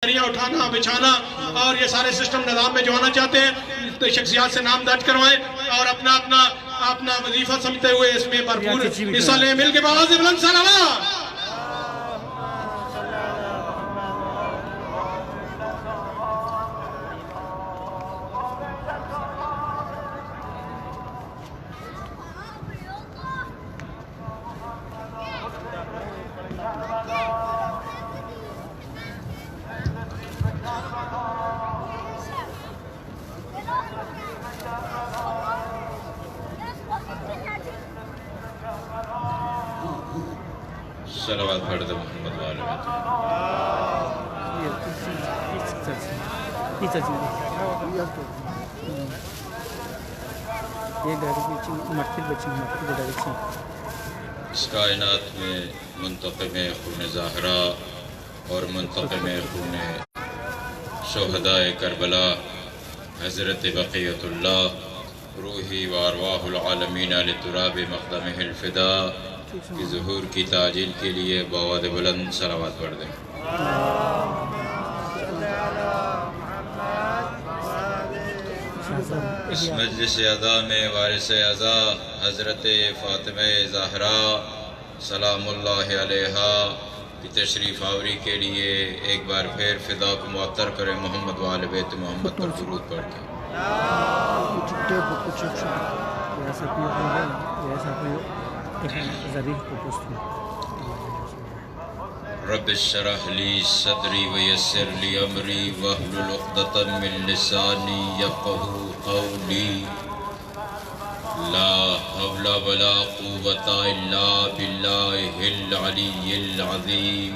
اٹھانا بچھانا اور یہ سارے سسٹم نظام میں جو آنا چاہتے ہیں شخصیات سے نام درج کروائیں اور اپنا وظیفہ سمجھتے ہوئے اس میں بھرپور حصہ لیں. مل کے بآواز بلند صلوات. صلوات پڑھ دے محمد والے اس کائنات میں منتقم خون زہرا اور منتقم خون شہداء کربلا حضرت بقیت اللہ روحی و ارواح العالمین لتراب مقدمہ الفدا کی ظہور کی تعجیل کے لیے بآواز بلند صلوات پڑھ دیں. اس مجلس عزا میں وارث عزا حضرت فاطمہ زہرا سلام اللہ علیہا کی تشریف آوری کے لیے ایک بار پھر فدا کو معطر کریں محمد و آل بیت محمد پر درود پڑھ کے. رب اشرح لی صدری ویسر لی امری واحلل عقدۃ من لسانی یفقہوا قولی. لا حول ولا قوۃ الا باللہ العلی العظیم.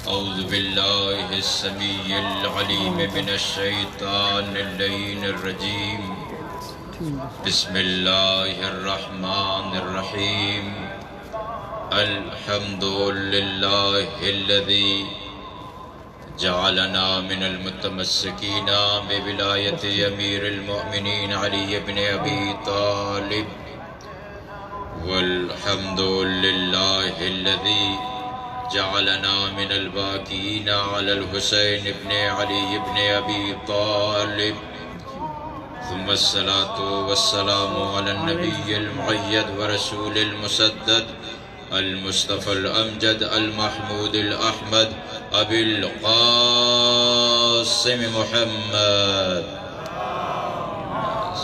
اعوذ باللہ السمیع العلیم من الشیطان اللعین الرجیم. بسم اللہ الرحمن الرحیم. الحمد للہ الذی جعلنا من المتمسکین بولایت امیر المؤمنین علی بن ابی طالب. والحمد للہ الذی جعلنا من الباکین علی الحسین بن علی بن ابی طالب. ثم الصلاة والسلام على النبي المؤيد ورسول المسدد المصطفى الأمجد المحمود الأحمد أبي القاسم محمد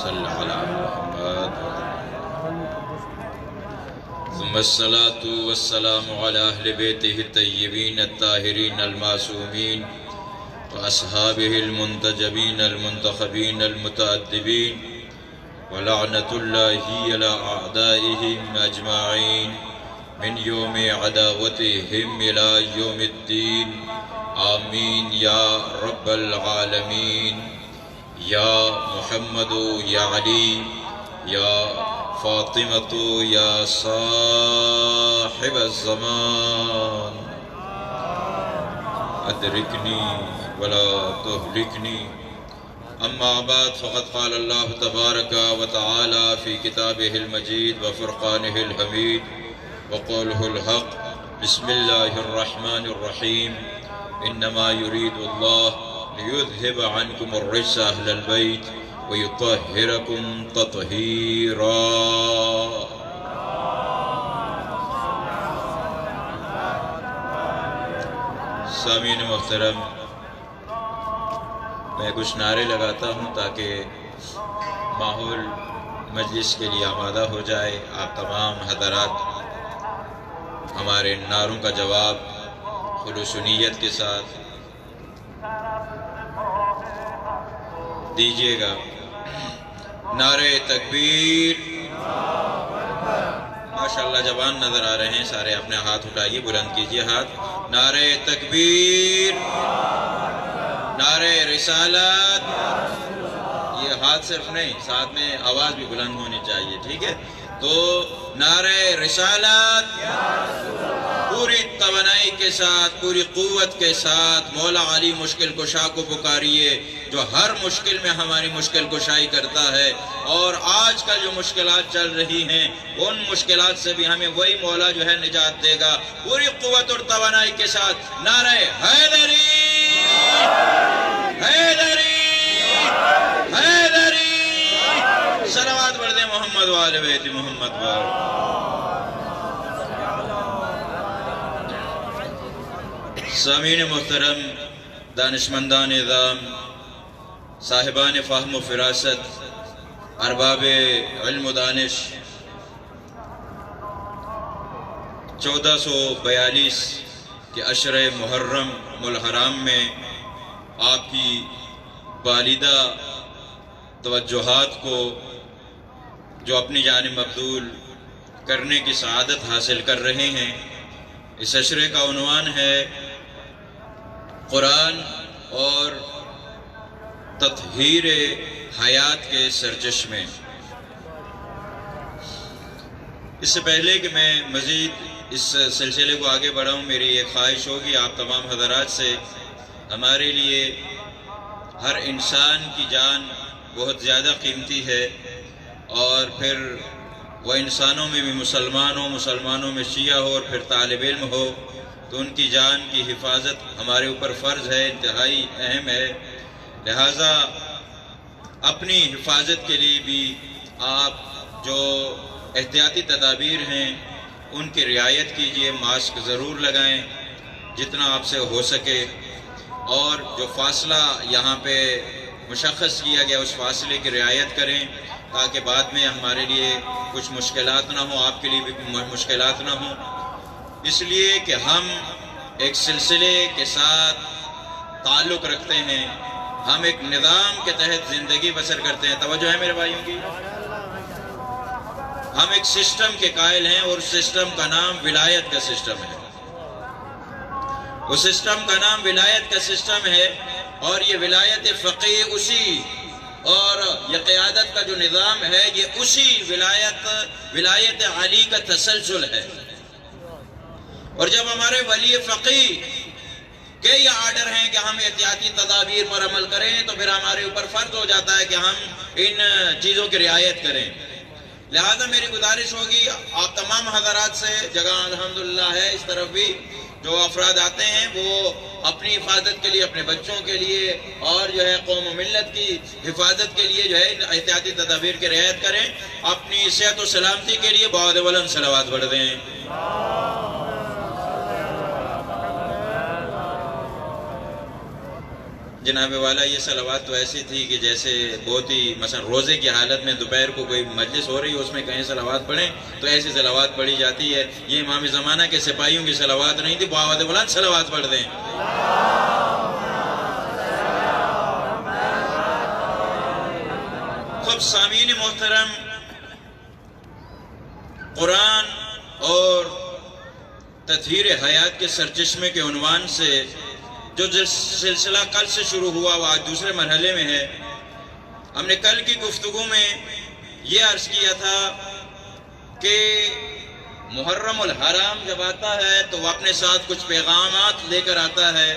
صلى على محمد. ثم الصلاة والسلام على أهل بيته الطيبين الطاهرين المعصومين وأصحابه المنتجبين المنتخبين المتأدبين ولعنة الله على أعدائهم أجمعين من يوم عداوتهم إلى يوم الدين. آمين يا رب العالمين. يا محمد يا علي يا فاطمة يا صاحب الزمان أدركني ولا تهلكني. أما بعد فقد قال الله تبارك وتعالى في كتابه المجيد وفرقانه الحميد وقوله الحق. بسم الله الرحمن الرحيم. إنما يريد الله ليذهب عنكم الرجس أهل البيت ويطهركم تطهيرا. سامعین محترم، میں کچھ نعرے لگاتا ہوں تاکہ ماحول مجلس کے لیے آمادہ ہو جائے. آپ تمام حضرات ہمارے نعروں کا جواب خلوص و نیت کے ساتھ دیجیے گا. نعرے تکبیر. ماشاءاللہ جوان نظر آ رہے ہیں سارے. اپنے ہاتھ اٹھائیے، بلند کیجیے ہاتھ. نعرے تکبیر. نعرے رسالت. یہ ہاتھ صرف نہیں، ساتھ میں آواز بھی بلند ہونی چاہیے. ٹھیک ہے؟ تو نعرے رسالت پوری توانائی کے ساتھ، پوری قوت کے ساتھ مولا علی مشکل کشا کو پکاریے جو ہر مشکل میں ہماری مشکل کشائی کرتا ہے. اور آج کل جو مشکلات چل رہی ہیں ان مشکلات سے بھی ہمیں وہی مولا جو ہے نجات دے گا. پوری قوت اور توانائی کے ساتھ نعرہ حیدری. سامعین محترم، دانشمندان اعظام، صاحبان فہم و فراست، ارباب علم و دانش، 1442 کے عشرِ محرم الحرام میں آپ کی بالیدہ توجہات کو جو اپنی جانب مبذول کرنے کی سعادت حاصل کر رہے ہیں، اس عشرے کا عنوان ہے قرآن اور تطہیر حیات کے سرچشمے۔ اس سے پہلے کہ میں مزید اس سلسلے کو آگے بڑھاؤں، میری ایک خواہش ہوگی آپ تمام حضرات سے، ہمارے لیے ہر انسان کی جان بہت زیادہ قیمتی ہے، اور پھر وہ انسانوں میں بھی مسلمانوں میں شیعہ ہو اور پھر طالب علم ہو، تو ان کی جان کی حفاظت ہمارے اوپر فرض ہے، انتہائی اہم ہے۔ لہٰذا اپنی حفاظت کے لیے بھی آپ جو احتیاطی تدابیر ہیں ان کی رعایت کیجیے، ماسک ضرور لگائیں جتنا آپ سے ہو سکے، اور جو فاصلہ یہاں پہ مشخص کیا گیا اس فاصلے کی رعایت کریں تاکہ بعد میں ہمارے لیے کچھ مشکلات نہ ہوں، آپ کے لیے بھی مشکلات نہ ہوں، اس لیے کہ ہم ایک سلسلے کے ساتھ تعلق رکھتے ہیں، ہم ایک نظام کے تحت زندگی بسر کرتے ہیں۔ توجہ ہے میرے بھائیوں کی؟ ہم ایک سسٹم کے قائل ہیں، اور سسٹم کا نام ولایت کا سسٹم ہے۔ اس سسٹم کا نام ولایت کا سسٹم ہے، اور یہ ولایت فقیہ اسی، اور یہ قیادت کا جو نظام ہے یہ اسی ولایت علی کا تسلسل ہے۔ اور جب ہمارے ولی فقیہ کے یہ آرڈر ہیں کہ ہم احتیاطی تدابیر پر عمل کریں، تو پھر ہمارے اوپر فرض ہو جاتا ہے کہ ہم ان چیزوں کی رعایت کریں۔ لہذا میری گزارش ہوگی آپ تمام حضرات سے، جگہ الحمدللہ ہے اس طرف بھی، جو افراد آتے ہیں وہ اپنی حفاظت کے لیے، اپنے بچوں کے لیے، اور جو ہے قوم و ملت کی حفاظت کے لیے جو ہے احتیاطی تدابیر کی رعایت کریں، اپنی صحت و سلامتی کے لیے بعد بلند صلوات پڑھ دیں۔ جناب والا، یہ صلوات تو ایسی تھی کہ جیسے بہت ہی مثلا روزے کی حالت میں دوپہر کو کوئی مجلس ہو رہی ہے، اس میں کہیں صلوات پڑھیں تو ایسی صلوات پڑھی جاتی ہے۔ یہ امام زمانہ کے سپاہیوں کی صلوات نہیں تھی، بعد بلند صلوات پڑھ دیں۔ خب سامعین محترم، قرآن اور تطہیر حیات کے سرچشمے کے عنوان سے جو سلسلہ کل سے شروع ہوا وہ آج دوسرے مرحلے میں ہے۔ ہم نے کل کی گفتگو میں یہ عرض کیا تھا کہ محرم الحرام جب آتا ہے تو وہ اپنے ساتھ کچھ پیغامات لے کر آتا ہے۔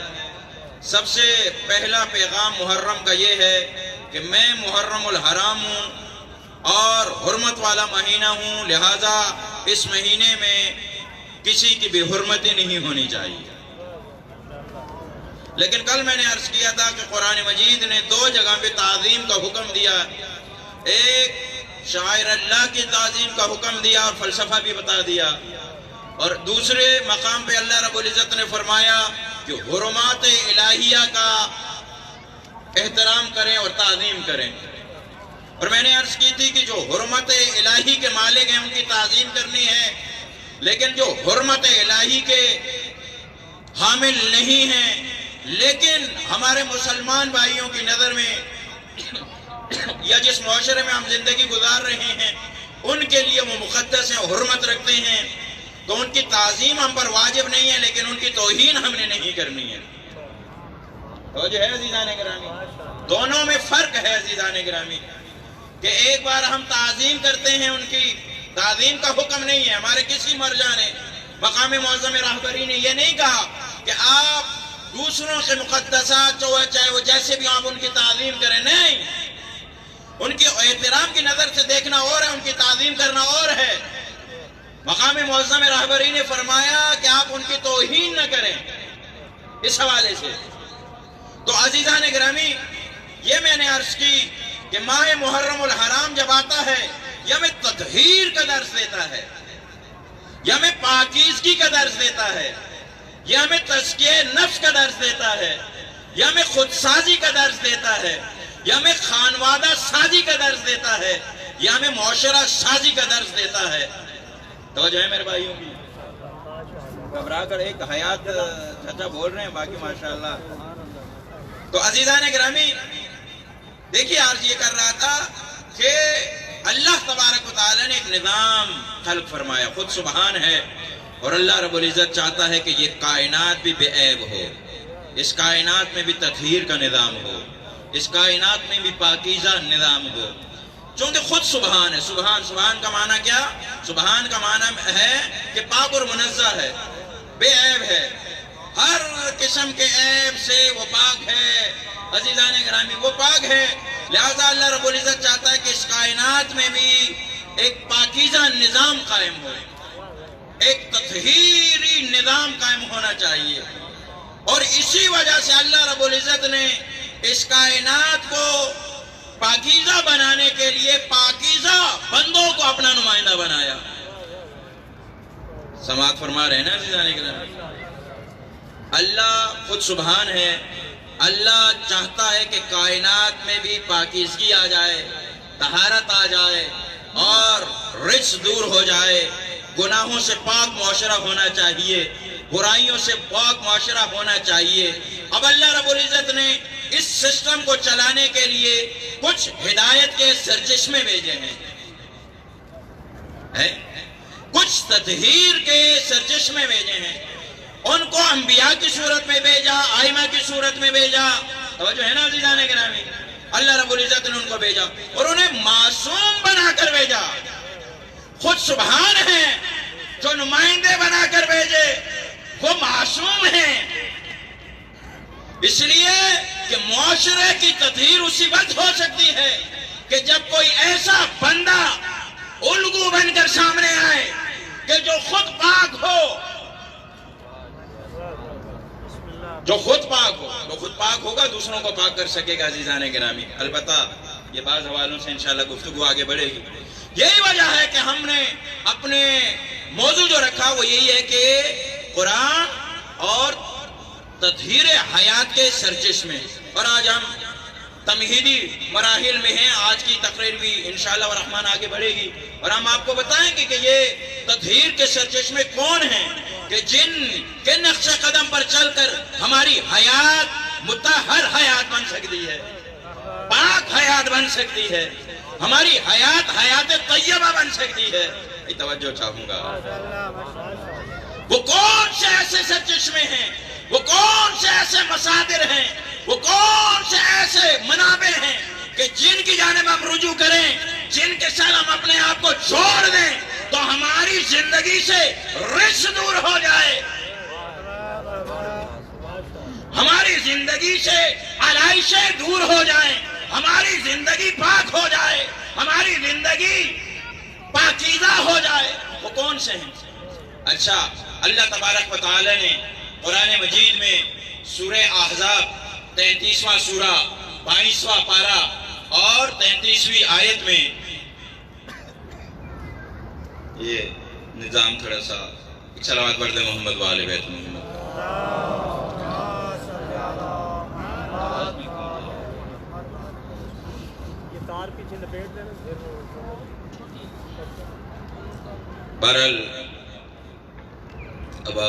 سب سے پہلا پیغام محرم کا یہ ہے کہ میں محرم الحرام ہوں اور حرمت والا مہینہ ہوں، لہذا اس مہینے میں کسی کی بھی حرمتی نہیں ہونی چاہیے۔ لیکن کل میں نے عرض کیا تھا کہ قرآن مجید نے دو جگہ پہ تعظیم کا حکم دیا، ایک شاعر اللہ کی تعظیم کا حکم دیا اور فلسفہ بھی بتا دیا، اور دوسرے مقام پہ اللہ رب العزت نے فرمایا کہ حرمات الہیہ کا احترام کریں اور تعظیم کریں۔ اور میں نے عرض کی تھی کہ جو حرمت الہی کے مالک ہیں ان کی تعظیم کرنی ہے، لیکن جو حرمت الہی کے حامل نہیں ہیں لیکن ہمارے مسلمان بھائیوں کی نظر میں یا جس معاشرے میں ہم زندگی گزار رہے ہیں ان کے لیے وہ مقدس ہیں، حرمت رکھتے ہیں، تو ان کی تعظیم ہم پر واجب نہیں ہے، لیکن ان کی توہین ہم نے نہیں کرنی ہے۔ تو جو ہے عزیزان گرامی، دونوں میں فرق ہے عزیزان گرامی، کہ ایک بار ہم تعظیم کرتے ہیں، ان کی تعظیم کا حکم نہیں ہے۔ ہمارے کسی مرجع نے، مقام معظم راہبری نے یہ نہیں کہا کہ آپ دوسروں کے مقدسات چاہے وہ جیسے بھی آپ ان کی تعظیم کریں، نہیں، ان کی احترام کی نظر سے دیکھنا اور ہے، ان کی تعظیم کرنا اور ہے۔ مقام معظم راہبری نے فرمایا کہ آپ ان کی توہین نہ کریں۔ اس حوالے سے تو عزیزان گرامی، یہ میں نے عرض کی کہ ماہ محرم الحرام جب آتا ہے یہ ہمیں تطہیر کا درس دیتا ہے، یہ ہمیں پاکیزگی کا درس دیتا ہے، یہ ہمیں تزکیہ نفس کا درس دیتا ہے، یہ ہمیں خود سازی کا درس دیتا ہے، یہ ہمیں خانوادہ سازی کا درس دیتا ہے، یہ ہمیں معاشرہ سازی کا درس دیتا ہے۔ توجہ ہے میرے بھائیوں کی؟ گھبرا کر ایک حیات چچا بول رہے ہیں، باقی ماشاءاللہ۔ تو عزیزان گرامی، دیکھیے آج یہ کر رہا تھا کہ اللہ تبارک و تعالیٰ نے ایک نظام خلق فرمایا، خود سبحان ہے، اور اللہ رب العزت چاہتا ہے کہ یہ کائنات بھی بے عیب ہو، اس کائنات میں بھی تطہیر کا نظام ہو، اس کائنات میں بھی پاکیزہ نظام ہو، چونکہ خود سبحان ہے۔ سبحان کا معنی کیا؟ سبحان کا معنی ہے کہ پاک اور منزہ ہے، بے عیب ہے، ہر قسم کے عیب سے وہ پاک ہے۔ عزیزان گرامی، وہ پاک ہے، لہذا اللہ رب العزت چاہتا ہے کہ اس کائنات میں بھی ایک پاکیزہ نظام قائم ہو، ایک تطہیری نظام قائم ہونا چاہیے، اور اسی وجہ سے اللہ رب العزت نے اس کائنات کو پاکیزہ بنانے کے لیے پاکیزہ بندوں کو اپنا نمائندہ بنایا۔ سماعت فرما رہے ہیں نا عزیزان گرامی؟ اللہ خود سبحان ہے، اللہ چاہتا ہے کہ کائنات میں بھی پاکیزگی آ جائے، طہارت آ جائے، اور رجس دور ہو جائے، گناہوں سے پاک معاشرہ ہونا چاہیے، برائیوں سے پاک معاشرہ ہونا چاہیے۔ اب اللہ رب العزت نے اس سسٹم کو چلانے کے لیے کچھ ہدایت کے سرچشمے بھیجے ہیں، کچھ تطہیر کے سرچشمے بھیجے ہیں، ان کو انبیاء کی صورت میں بھیجا، ائمہ کی صورت میں بھیجا۔ توجہ ہے نا عزیزان گرامی؟ اللہ رب العزت نے ان کو بھیجا اور انہیں معصوم بنا کر بھیجا۔ خود سبحان ہے، جو نمائندے بنا کر بھیجے وہ معصوم ہیں، اس لیے کہ معاشرے کی تطہیر اسی وقت ہو سکتی ہے کہ جب کوئی ایسا بندہ الگو بن کر سامنے آئے کہ جو خود پاک ہو، جو خود پاک ہو، جو خود پاک ہوگا دوسروں کو پاک کر سکے گا۔ عزیزان گرامی، البتہ یہ بعض حوالوں سے انشاءاللہ گفتگو آگے بڑھے گی۔ یہی وجہ ہے کہ ہم نے اپنے موضوع جو رکھا وہ یہی ہے کہ قرآن اور تطہیر حیات کے سرچشمے، اور آج ہم تمہیدی مراحل میں ہیں۔ آج کی تقریر بھی انشاءاللہ الرحمن آگے بڑھے گی، اور ہم آپ کو بتائیں گے کہ یہ تطہیر کے سرچشمے کون ہیں کہ جن کے نقش قدم پر چل کر ہماری حیات مطہر حیات بن سکتی ہے، پاک حیات بن سکتی ہے، ہماری حیات طیبہ بن سکتی ہے۔ یہ توجہ چاہوں گا۔ وہ کون سے ایسے سرچشمے ہیں، وہ کون سے ایسے مصادر ہیں، وہ کون سے ایسے منابع ہیں کہ جن کی جانب ہم رجوع کریں، جن کے ساتھ ہم اپنے آپ کو چھوڑ دیں تو ہماری زندگی سے رجس دور ہو جائے، ہماری زندگی سے علائشیں دور ہو جائیں، ہماری زندگی پاک ہو جائے، ہماری زندگی پاکیزہ ہو جائے۔ وہ کون سے ہیں؟ اچھا، اللہ تبارک و تعالی نے قرآن مجید میں سورہ احزاب 33واں سورہ 22واں پارہ اور 33ویں آیت میں یہ نظام تھوڑا سا صلوات پڑھ دیں محمد و آل بیت محمد۔ بہرحال اب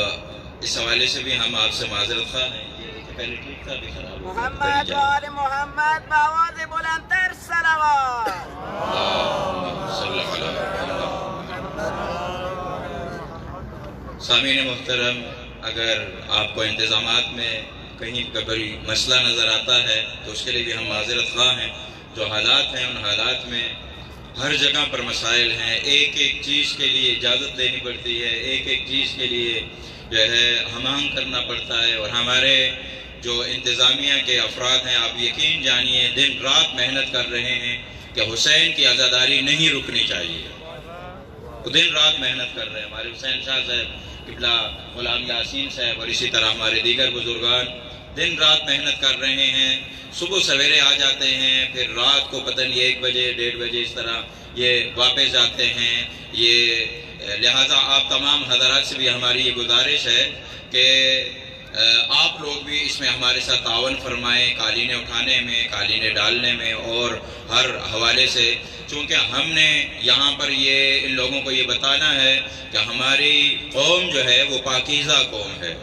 اس حوالے سے بھی ہم آپ سے معذرت خواہ ہیں، یہ پہلے ٹھیک تھا، بھی خراب ہو گیا۔ محمد و آل محمد بآواز بلندتر صلوات۔ صلی اللہ علیہ وسلم۔ سامعین محترم، اگر آپ کو انتظامات میں کہیں کا کوئی مسئلہ نظر آتا ہے تو اس کے لیے بھی ہم معذرت خواہ ہیں۔ جو حالات ہیں ان حالات میں ہر جگہ پر مسائل ہیں، ایک ایک چیز کے لیے اجازت دینی پڑتی ہے، ایک ایک چیز کے لیے جو ہے ہم آہنگ کرنا پڑتا ہے، اور ہمارے جو انتظامیہ کے افراد ہیں آپ یقین جانیے دن رات محنت کر رہے ہیں کہ حسین کی عزاداری نہیں رکنی چاہیے، وہ دن رات محنت کر رہے ہیں۔ ہمارے حسین شاہ صاحب قبلہ، غلام یاسین صاحب اور اسی طرح ہمارے دیگر بزرگان دن رات محنت کر رہے ہیں، صبح سویرے آ جاتے ہیں، پھر رات کو پتہ نہیں 1 بجے 1:30 بجے اس طرح یہ واپس آتے ہیں۔ یہ لہٰذا آپ تمام حضرات سے بھی ہماری یہ گزارش ہے کہ آپ لوگ بھی اس میں ہمارے ساتھ تعاون فرمائیں، قالینیں اٹھانے میں، قالینیں ڈالنے میں اور ہر حوالے سے، چونکہ ہم نے یہاں پر یہ ان لوگوں کو یہ بتانا ہے کہ ہماری قوم جو ہے وہ پاکیزہ قوم ہے،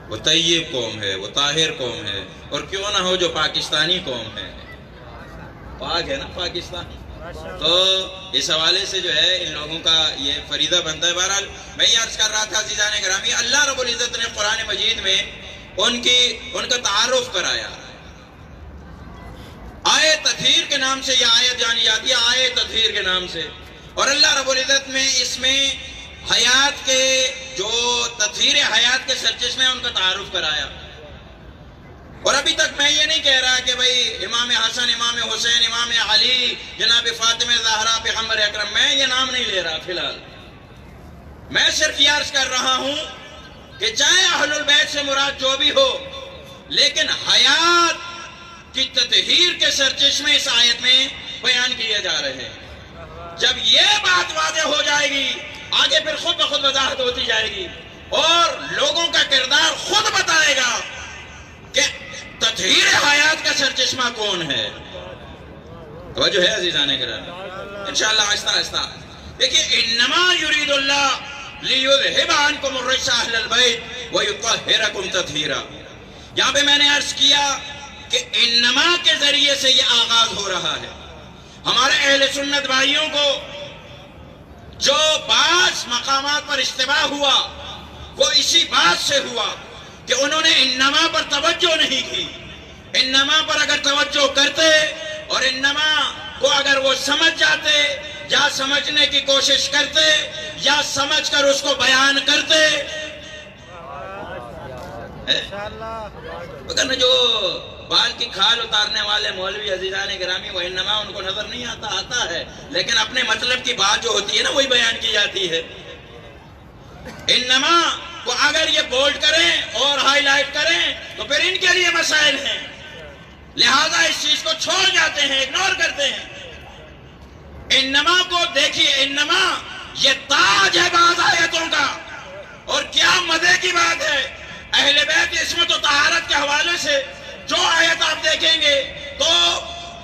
وہ طیب قوم ہے، وہ طاہر قوم ہے، اور کیوں نہ ہو جو پاکستانی قوم ہے، پاک ہے نا پاکستان. تو اس حوالے سے جو ہے ان لوگوں کا یہ فریضہ بنتا ہے. بہرحال میں یہ عرض کر رہا تھا عزیزان گرامی، اللہ رب العزت نے قرآن مجید میں ان کا تعارف کرایا. آئے تطہیر کے نام سے یہ آیت جانی جاتی ہے، آئے تطہیر کے نام سے. اور اللہ رب العزت نے اس میں حیات کے جو تطہیر حیات کے سرچشمے میں ان کا تعارف کرایا. اور ابھی تک میں یہ نہیں کہہ رہا کہ بھئی امام حسن، امام حسین، امام علی، جناب فاطمہ زہرا، پیغمبر اکرم، میں یہ نام نہیں لے رہا فی الحال. میں صرف یہ عرض کر رہا ہوں کہ چاہے اہل البیت سے مراد جو بھی ہو، لیکن حیات کی تطہیر کے سرچشمے اس آیت میں بیان کیے جا رہے ہیں. جب یہ بات واضح ہو جائے گی، آگے پھر خود بخود وضاحت ہوتی جائے گی اور لوگوں کا کردار خود بتائے گا کہ تطہیر حیات کا سرچشمہ کون ہے. توجہ ہے عزیزان کرام؟ انشاءاللہ آہستہ آہستہ دیکھیے، انما یرید اللہ لیذہب عنکم الرجس اہل البیت ویطہرکم تطہیرا. یہاں پہ میں نے عرض کیا کہ انما کے ذریعے سے یہ آغاز ہو رہا ہے. ہمارے اہل سنت بھائیوں کو جو بعض مقامات پر اشتباہ ہوا وہ اسی بات سے ہوا کہ انہوں نے انما پر توجہ نہیں کی. انما پر اگر توجہ کرتے اور انما کو اگر وہ سمجھ جاتے یا سمجھنے کی کوشش کرتے یا سمجھ کر اس کو بیان کرتے، اگر جو بال کی کھال اتارنے والے مولوی عزیزان گرامی، وہ انما ان کو نظر نہیں آتا ہے، لیکن اپنے مطلب کی بات جو ہوتی ہے نا وہی بیان کی جاتی ہے. انما کو اگر یہ بولڈ کریں اور ہائی لائٹ کریں تو پھر ان کے لیے مسائل ہیں، لہذا اس چیز کو چھوڑ جاتے ہیں، اگنور کرتے ہیں. انما کو دیکھیے، انما یہ تاج ہے بعض آیتوں کا، اور کیا مزے کی بات ہے، اہل بیت عصمت و طہارت کے حوالے سے جو آیت آپ دیکھیں گے تو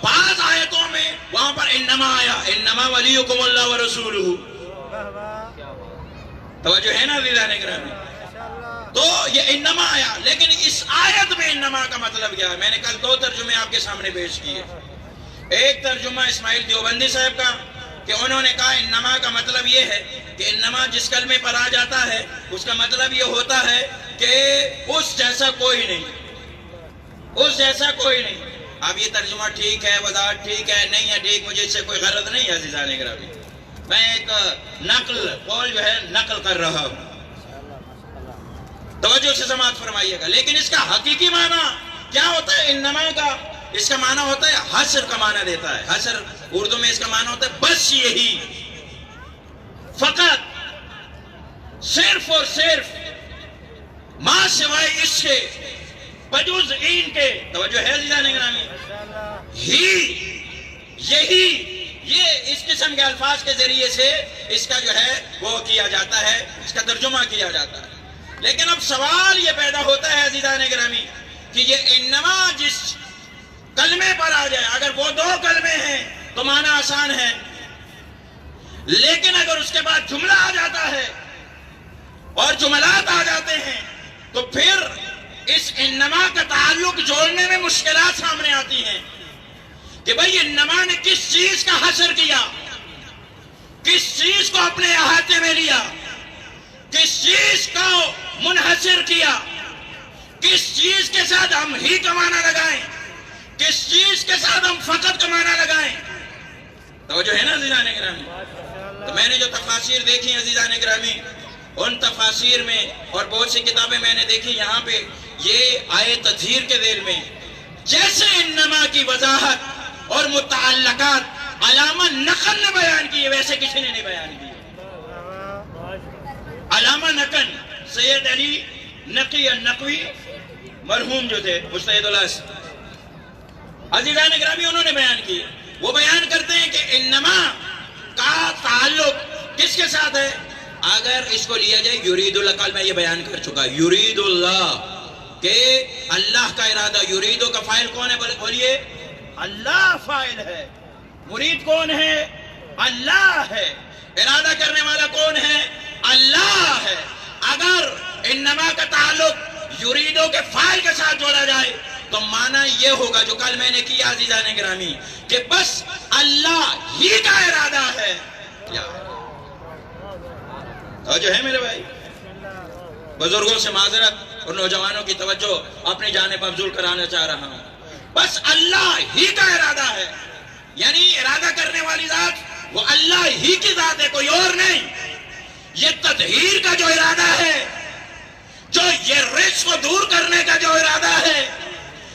بعض آیتوں میں وہاں پر انما آیا، انما ولیکم اللہ ورسولہ. توجہ ہے نا عزیزان گرامی؟ تو یہ انما آیا، لیکن اس آیت میں انما کا مطلب کیا ہے؟ میں نے کل دو ترجمے آپ کے سامنے پیش کیے. ایک ترجمہ اسماعیل دیوبندی صاحب کا کہ انہوں نے کہا انما کا مطلب یہ ہے کہ انما جس کلمے پر آ جاتا ہے اس کا مطلب یہ ہوتا ہے کہ اس جیسا کوئی نہیں، اس جیسا کوئی نہیں. اب یہ ترجمہ ٹھیک ہے، وضاحت ٹھیک ہے، نہیں ہے ٹھیک، مجھے اس سے کوئی غرض نہیں ہے عزیزان گرامی. میں ایک قول جو ہے نقل کر رہا ہوں، توجہ سے سماعت فرمائیے گا. لیکن اس کا حقیقی معنی کیا ہوتا ہے انما کا؟ اس کا معنی ہوتا ہے حصر کا معنی دیتا ہے. حصر اردو میں اس کا معنی ہوتا ہے بس یہی، صرف اور صرف، ماں سوائے اس کے، بجز این کے، توجہ ہے عزیزان گرامی، یہی یہ اس قسم کے الفاظ کے ذریعے سے اس کا جو ہے وہ کیا جاتا ہے، اس کا ترجمہ کیا جاتا ہے. لیکن اب سوال یہ پیدا ہوتا ہے عزیزان گرامی کہ یہ انما جس کلمے پر آ جائے، اگر وہ دو کلمے ہیں تو معنی آسان ہے، لیکن اگر اس کے بعد جملہ آ جاتا ہے اور جملات آ جاتے ہیں تو پھر اس انما کا تعلق جوڑنے میں مشکلات سامنے آتی ہیں کہ بھئی انما نے کس چیز کا حصر کیا، کس چیز کو اپنے احاطے میں لیا، کس چیز کو منحصر کیا، کس چیز کے ساتھ ہم ہی کا معنی لگائیں، کس چیز کے ساتھ ہم فقط کا معنی لگائیں. توجہ ہے نا عزیزان گرامی؟ تو میں نے جو تفاسیر دیکھی عزیزان گرامی، ان تفاسیر میں اور بہت سی کتابیں میں نے دیکھی، یہاں پہ یہ آئے تطہیر کے ذیل میں جیسے انما کی وضاحت اور متعلقات علامہ نقل نے بیان کی ہے ویسے کسی نے نہیں بیان کی. علامہ نقل سید علی نقی النقوی مرحوم جو تھے مجتہد الاصل، عزیزان گرامی، انہوں نے بیان کی. وہ بیان کرتے ہیں کہ انما کا تعلق کس کے ساتھ ہے؟ اگر اس کو لیا جائے یرید اللہ، کل میں یہ بیان کر چکا، یرید اللہ کہ اللہ کا ارادہ، یریدو کا فاعل کون ہے بولیے؟ اللہ فاعل ہے، مرید کون ہے؟ اللہ ہے، ارادہ کرنے والا کون ہے؟ اللہ ہے۔ اگر انما کا تعلق یریدو کے فاعل کے ساتھ جوڑا جائے تو معنی یہ ہوگا جو کل میں نے کیا عزیزان گرامی، کہ بس اللہ ہی کا ارادہ ہے۔ توجہ ہے میرے بھائی؟ بزرگوں سے معذرت اور نوجوانوں کی توجہ اپنی جانب مبذول کرانا چاہ رہا ہوں، بس اللہ ہی کا ارادہ ہے، یعنی ارادہ کرنے والی ذات وہ اللہ ہی کی ذات ہے، کوئی اور نہیں۔ یہ تطہیر کا جو ارادہ ہے، جو یہ رزق کو دور کرنے کا جو ارادہ ہے،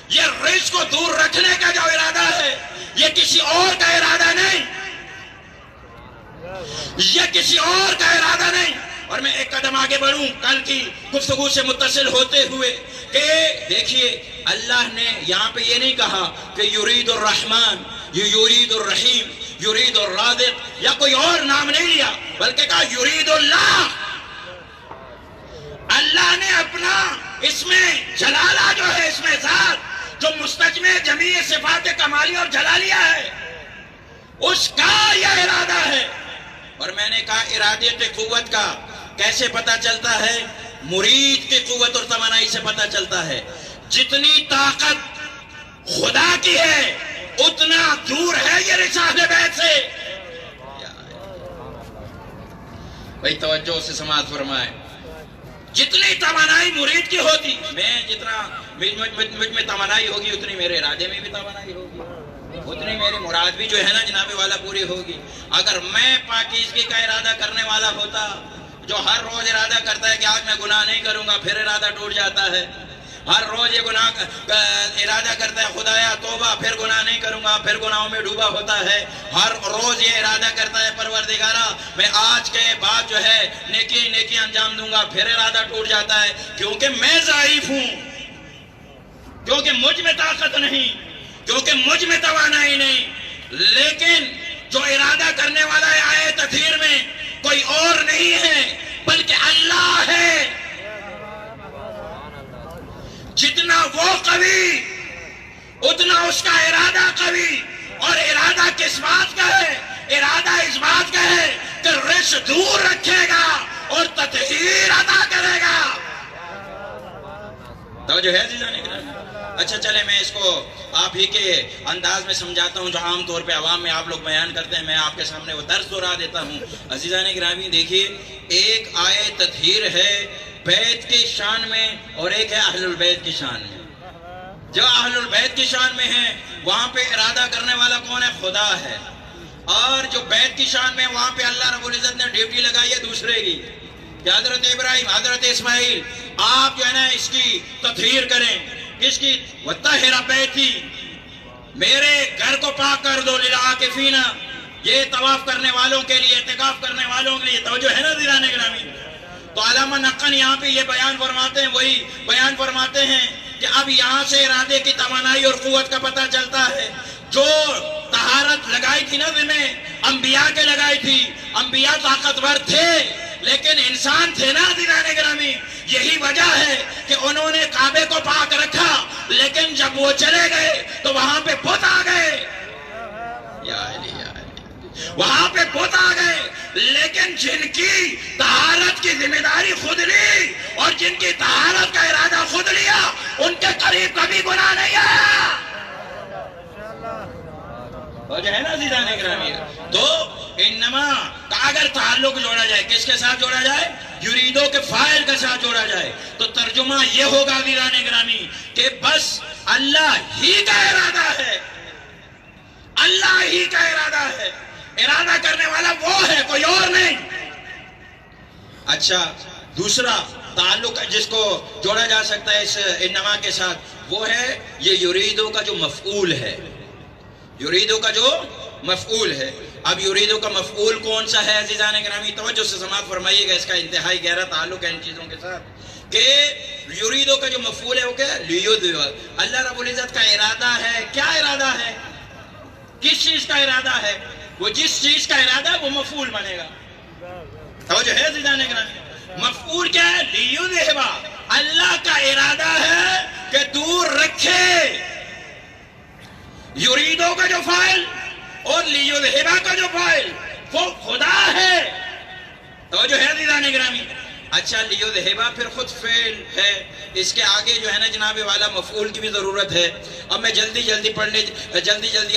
یہ رزق کو دور رکھنے کا جو ارادہ ہے، یہ کسی اور کا ارادہ نہیں، یہ کسی اور کا ارادہ نہیں۔ اور میں ایک قدم آگے بڑھوں کل کی گفتگو سے متصل ہوتے ہوئے کہ دیکھیے اللہ نے یہاں پہ یہ نہیں کہا کہ یرید الرحمن، یرید الرحیم، یرید الرازق یا کوئی اور نام نہیں لیا، بلکہ کہا یرید اللہ۔ اللہ نے اپنا اس میں جلالہ جو ہے، اس میں ذات جو مستجمع جمیع صفات کمالی اور جلالیہ ہے، اس کا یہ ارادہ ہے۔ اور میں نے کہا ارادے کی قوت کا کیسے پتہ چلتا ہے؟ مرید کی قوت اور توانائی سے پتہ چلتا ہے۔ جتنی طاقت خدا کی ہے اتنا دور ہے یہ رسالہ بیت سے۔ بھائی توجہ سے سماعت فرمائے، جتنی توانائی مرید کی ہوتی، میں جتنا مجھ میں توانائی ہوگی اتنی میرے ارادے میں بھی توانائی ہوگی، اتنی میری مراد بھی جو ہے نا جناب والا پوری ہوگی۔ اگر میں پاکیزگی کا ارادہ کرنے والا ہوتا، جو ہر روز ارادہ کرتا ہے کہ آج میں گناہ نہیں کروں گا، پھر ارادہ ٹوٹ جاتا ہے، ہر روز یہ گناہ ارادہ کرتا ہے خدایا توبہ، پھر گناہ نہیں کروں گا، پھر گناہوں میں ڈوبا ہوتا ہے، ہر روز یہ ارادہ کرتا ہے پروردگارہ میں آج کے بعد جو ہے نیکی انجام دوں گا، پھر ارادہ ٹوٹ جاتا ہے، کیونکہ میں ضعیف ہوں، کیونکہ مجھ میں طاقت نہیں، کیونکہ مجھ میں توانائی نہیں۔ لیکن جو ارادہ کرنے والا ہے آئے تطہیر میں کوئی اور نہیں ہے بلکہ اللہ ہے۔ جتنا وہ قوی اتنا اس کا ارادہ قوی، اور ارادہ کس بات کا ہے؟ ارادہ اس بات کا ہے کہ رزق دور رکھے گا اور تطہیر عطا کرے گا۔ توجہ ہے عزیزان اکرام؟ اچھا چلے میں اس کو آپ ہی کے انداز میں سمجھاتا ہوں جو عام طور پہ عوام میں آپ لوگ بیان کرتے ہیں، میں آپ کے سامنے وہ درس دہرا دیتا ہوں۔ عزیزان گرامی دیکھیے، ایک آیت تطہیر ہے بیت کی شان میں اور ایک ہے اہل البیت کی شان میں۔ جو اہل البیت کی شان میں ہے وہاں پہ ارادہ کرنے والا کون ہے؟ خدا ہے، اور جو بیت کی شان میں وہاں پہ اللہ رب العزت نے ڈیوٹی لگائی ہے دوسرے کی کہ حضرت ابراہیم، حضرت اسماعیل آپ جو ہے نا اس کی تطہیر کریں۔ کس کی؟ وَطَّهِرَ بَيْتِي، میرے گھر کو پاک کر دو، لِلْعَاكِفِينَ، یہ طواف کرنے والوں کے لیے، اعتکاف کرنے والوں کے لیے۔ توجہ ہے نا عزیزان گرامی؟ تو علامہ نقن یہاں پہ یہ بیان فرماتے ہیں، وہی بیان فرماتے ہیں کہ اب یہاں سے ارادے کی توانائی اور قوت کا پتہ چلتا ہے۔ جو طہارت لگائی تھی نا میں انبیاء کے لگائی تھی، انبیاء طاقتور تھے لیکن انسان تھے نا عزیزان گرامی، یہی وجہ ہے کہ انہوں نے کعبے کو پاک رکھا، لیکن جب وہ چلے گئے تو وہاں پہ بت آ گئے، وہاں پہ بت آ گئے، لیکن جن کی طہارت کی ذمہ داری خود لی اور جن کی طہارت کا ارادہ خود لیا ان کے قریب کبھی گناہ نہیں آیا۔ جو ہے نا عزیزان گرامی، تو انما کا اگر تعلق جوڑا جائے کس کے ساتھ جوڑا جائے؟ یریدو کے فاعل کے ساتھ جوڑا جائے تو ترجمہ یہ ہوگا عزیزان گرامی کہ بس اللہ ہی کا ارادہ ہے، اللہ ہی کا ارادہ ہے، ارادہ کرنے والا وہ ہے، کوئی اور نہیں۔ اچھا دوسرا تعلق جس کو جوڑا جا سکتا ہے اس انما کے ساتھ وہ ہے یہ یریدو کا جو مفعول ہے، یریدو کا جو مفعول ہے۔ اب یریدو کا مفعول کون سا ہے عزیزان گرامی؟ توجہ سے سماعت فرمائیے گا، اس کا انتہائی گہرا تعلق ہے ان چیزوں کے ساتھ کہ یریدو کا جو مفعول ہے وہ کیا ہے؟ لیدعو، اللہ رب العزت کا ارادہ ہے۔ کیا ارادہ ہے؟ کس چیز کا ارادہ ہے؟ وہ جس چیز کا ارادہ ہے وہ مفعول بنے گا۔ توجہ ہے عزیزان گرامی؟ مفعول کیا ہے؟ لیذہب، اللہ کا ارادہ ہے کہ دور رکھے. یریدو کا جو فاعل اور لیذہب کا جو فاعل وہ خدا ہے. توجہ ہے عزیزان گرامی؟ اچھا لیذہب پھر خود فعل ہے، اس کے آگے جو ہے نا جناب والا مفعول کی بھی ضرورت ہے. اب میں جلدی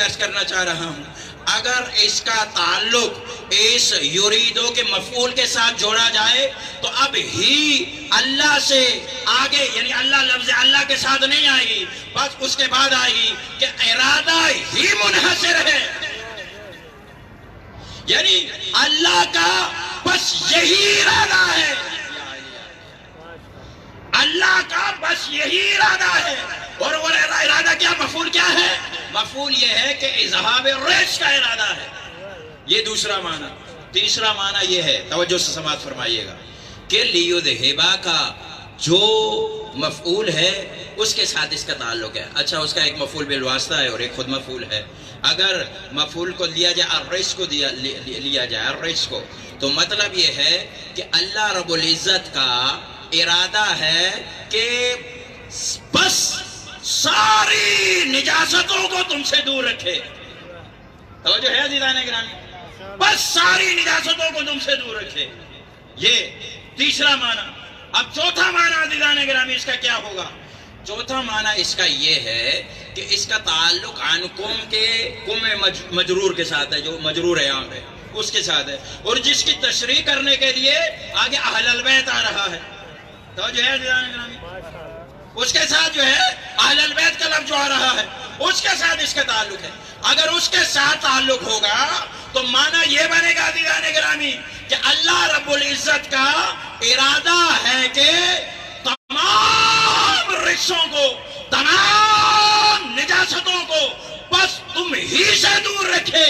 عرض کرنا چاہ رہا ہوں، اگر اس کا تعلق اس یریدو کے مفعول کے ساتھ جوڑا جائے تو اب ہی اللہ سے آگے، یعنی اللہ لفظ اللہ کے ساتھ نہیں آئے گی، بس اس کے بعد آئے گی کہ ارادہ ہی منحصر ہے. یعنی اللہ کا بس یہی ارادہ ہے، اللہ کا بس یہی ارادہ ہے. اور وہ ارادہ کیا؟ مفعول کیا ہے؟ مفعول یہ ہے کہ اذہاب ریش کا ارادہ ہے. یہ دوسرا معنی. تیسرا معنی یہ ہے، توجہ سے سماعت فرمائیے گا، کہ لیذہب کا جو مفعول ہے اس کے ساتھ اس کا تعلق ہے. اچھا اس کا ایک مفعول بالواسطہ ہے اور ایک خود مفعول ہے. اگر مفعول کو لیا جائے الریش کو لیا جائے الریش کو، تو مطلب یہ ہے کہ اللہ رب العزت کا ارادہ ہے کہ بس ساری نجاستوں کو تم سے دور رکھے. توجہ ہے عزیزان گرامی؟ بس ساری نجاستوں کو تم سے دور رکھے. یہ تیسرا معنی. اب چوتھا معنی عزیزان گرامی اس کا کیا ہوگا؟ چوتھا معنی اس کا یہ ہے کہ اس کا تعلق عن قم کے قم مجرور کے ساتھ ہے، جو مجرور ہے یہاں پہ اس کے ساتھ ہے، اور جس کی تشریح کرنے کے لیے آگے اہل البیت آ رہا ہے. توجہ ہے عزیزان گرامی؟ اس کے ساتھ جو ہے اہل البیت کا لفظ جو آ رہا ہے اس کے ساتھ اس کا تعلق ہے. اگر اس کے ساتھ تعلق ہوگا تو معنی یہ بنے گا عزیزان گرامی کہ اللہ رب العزت کا ارادہ ہے کہ تمام رشوں کو، تمام نجاستوں کو بس تم ہی سے دور رکھے،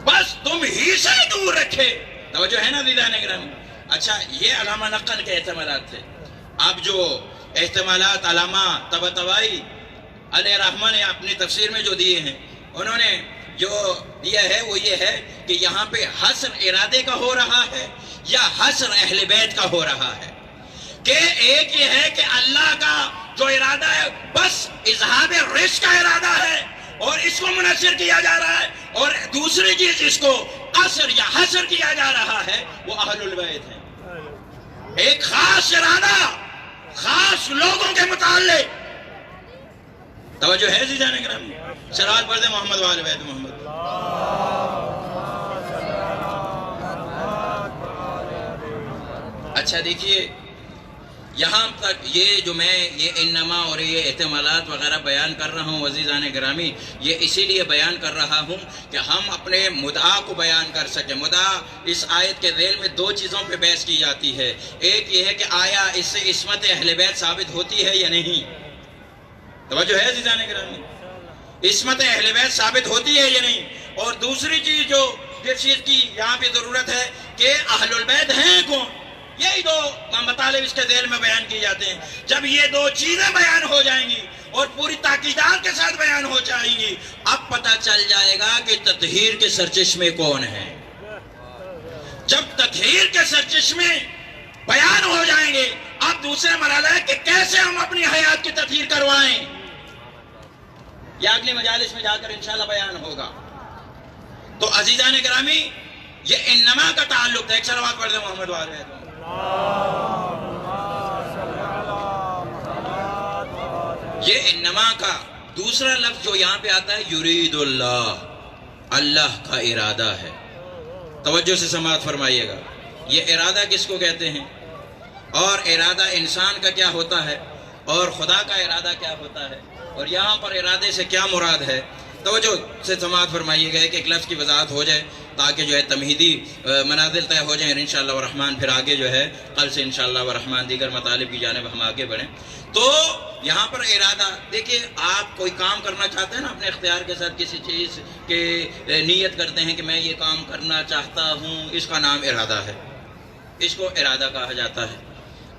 بس تم ہی سے دور رکھے. توجہ ہے نا عزیزان گرامی؟ اچھا یہ علامہ نقل کے احتمالات تھے. اب جو احتمالات علامہ طباطبائی علیہ رحمہ نے اپنی تفسیر میں جو دیے ہیں، انہوں نے جو دیا ہے وہ یہ ہے کہ یہاں پہ حصر ارادے کا ہو رہا ہے یا حصر اہل بیت کا ہو رہا ہے. کہ ایک یہ ہے کہ اللہ کا جو ارادہ ہے بس اذہاب رش کا ارادہ ہے اور اس کو منحصر کیا جا رہا ہے، اور دوسری چیز اس کو قصر یا حصر کیا جا رہا ہے وہ اہل البیت ہیں. ایک خاص ارادہ خاص لوگوں کے متعلق. توجہ ہے عزیزان گرامی؟ صلوات پڑھتے محمد وآل بیت محمد. اچھا دیکھیے یہاں تک یہ جو میں یہ انما اور یہ احتمالات وغیرہ بیان کر رہا ہوں عزیزان گرامی، یہ اسی لیے بیان کر رہا ہوں کہ ہم اپنے مدعا کو بیان کر سکیں. مدعا اس آیت کے ذیل میں دو چیزوں پہ بحث کی جاتی ہے. ایک یہ ہے کہ آیا اس سے عصمت اہل بیت ثابت ہوتی ہے یا نہیں. توجہ ہے عزیزان گرامی؟ عصمت اہل بیت ثابت ہوتی ہے یا نہیں. اور دوسری چیز جو جس چیز کی یہاں پہ ضرورت ہے کہ اہل البیت ہیں کون. یہی دو مطالب اس کے ذیل میں بیان کی جاتے ہیں. جب یہ دو چیزیں بیان ہو جائیں گی اور پوری تاکیدات کے ساتھ بیان ہو جائیں گی، اب پتہ چل جائے گا کہ تطہیر کے سرچشمے کون ہیں. جب تطہیر کے سرچشمے بیان ہو جائیں گے، اب دوسرا مرحلہ ہے کہ کیسے ہم اپنی حیات کی تطہیر کروائیں. یہ اگلی مجالس میں جا کر انشاءاللہ بیان ہوگا. تو عزیزان گرامی یہ انما کا تعلق ہے. ایک صلوات پڑھ دیں محمد والے. یہ انما کا دوسرا لفظ جو یہاں پہ آتا ہے یرید اللہ، اللہ کا ارادہ ہے. توجہ سے سماعت فرمائیے گا. یہ ارادہ کس کو کہتے ہیں اور ارادہ انسان کا کیا ہوتا ہے اور خدا کا ارادہ کیا ہوتا ہے اور یہاں پر ارادے سے کیا مراد ہے. توجہ سے سماعت فرمائیے گا کہ ایک لفظ کی وضاحت ہو جائے تاکہ جو ہے تمہیدی منازل طے ہو جائیں. انشاءاللہ الرحمن پھر آگے جو ہے کل سے انشاءاللہ الرحمن دیگر مطالب کی جانب ہم آگے بڑھیں. تو یہاں پر ارادہ دیکھیے، آپ کوئی کام کرنا چاہتے ہیں نا اپنے اختیار کے ساتھ، کسی چیز کے نیت کرتے ہیں کہ میں یہ کام کرنا چاہتا ہوں، اس کا نام ارادہ ہے، اس کو ارادہ کہا جاتا ہے.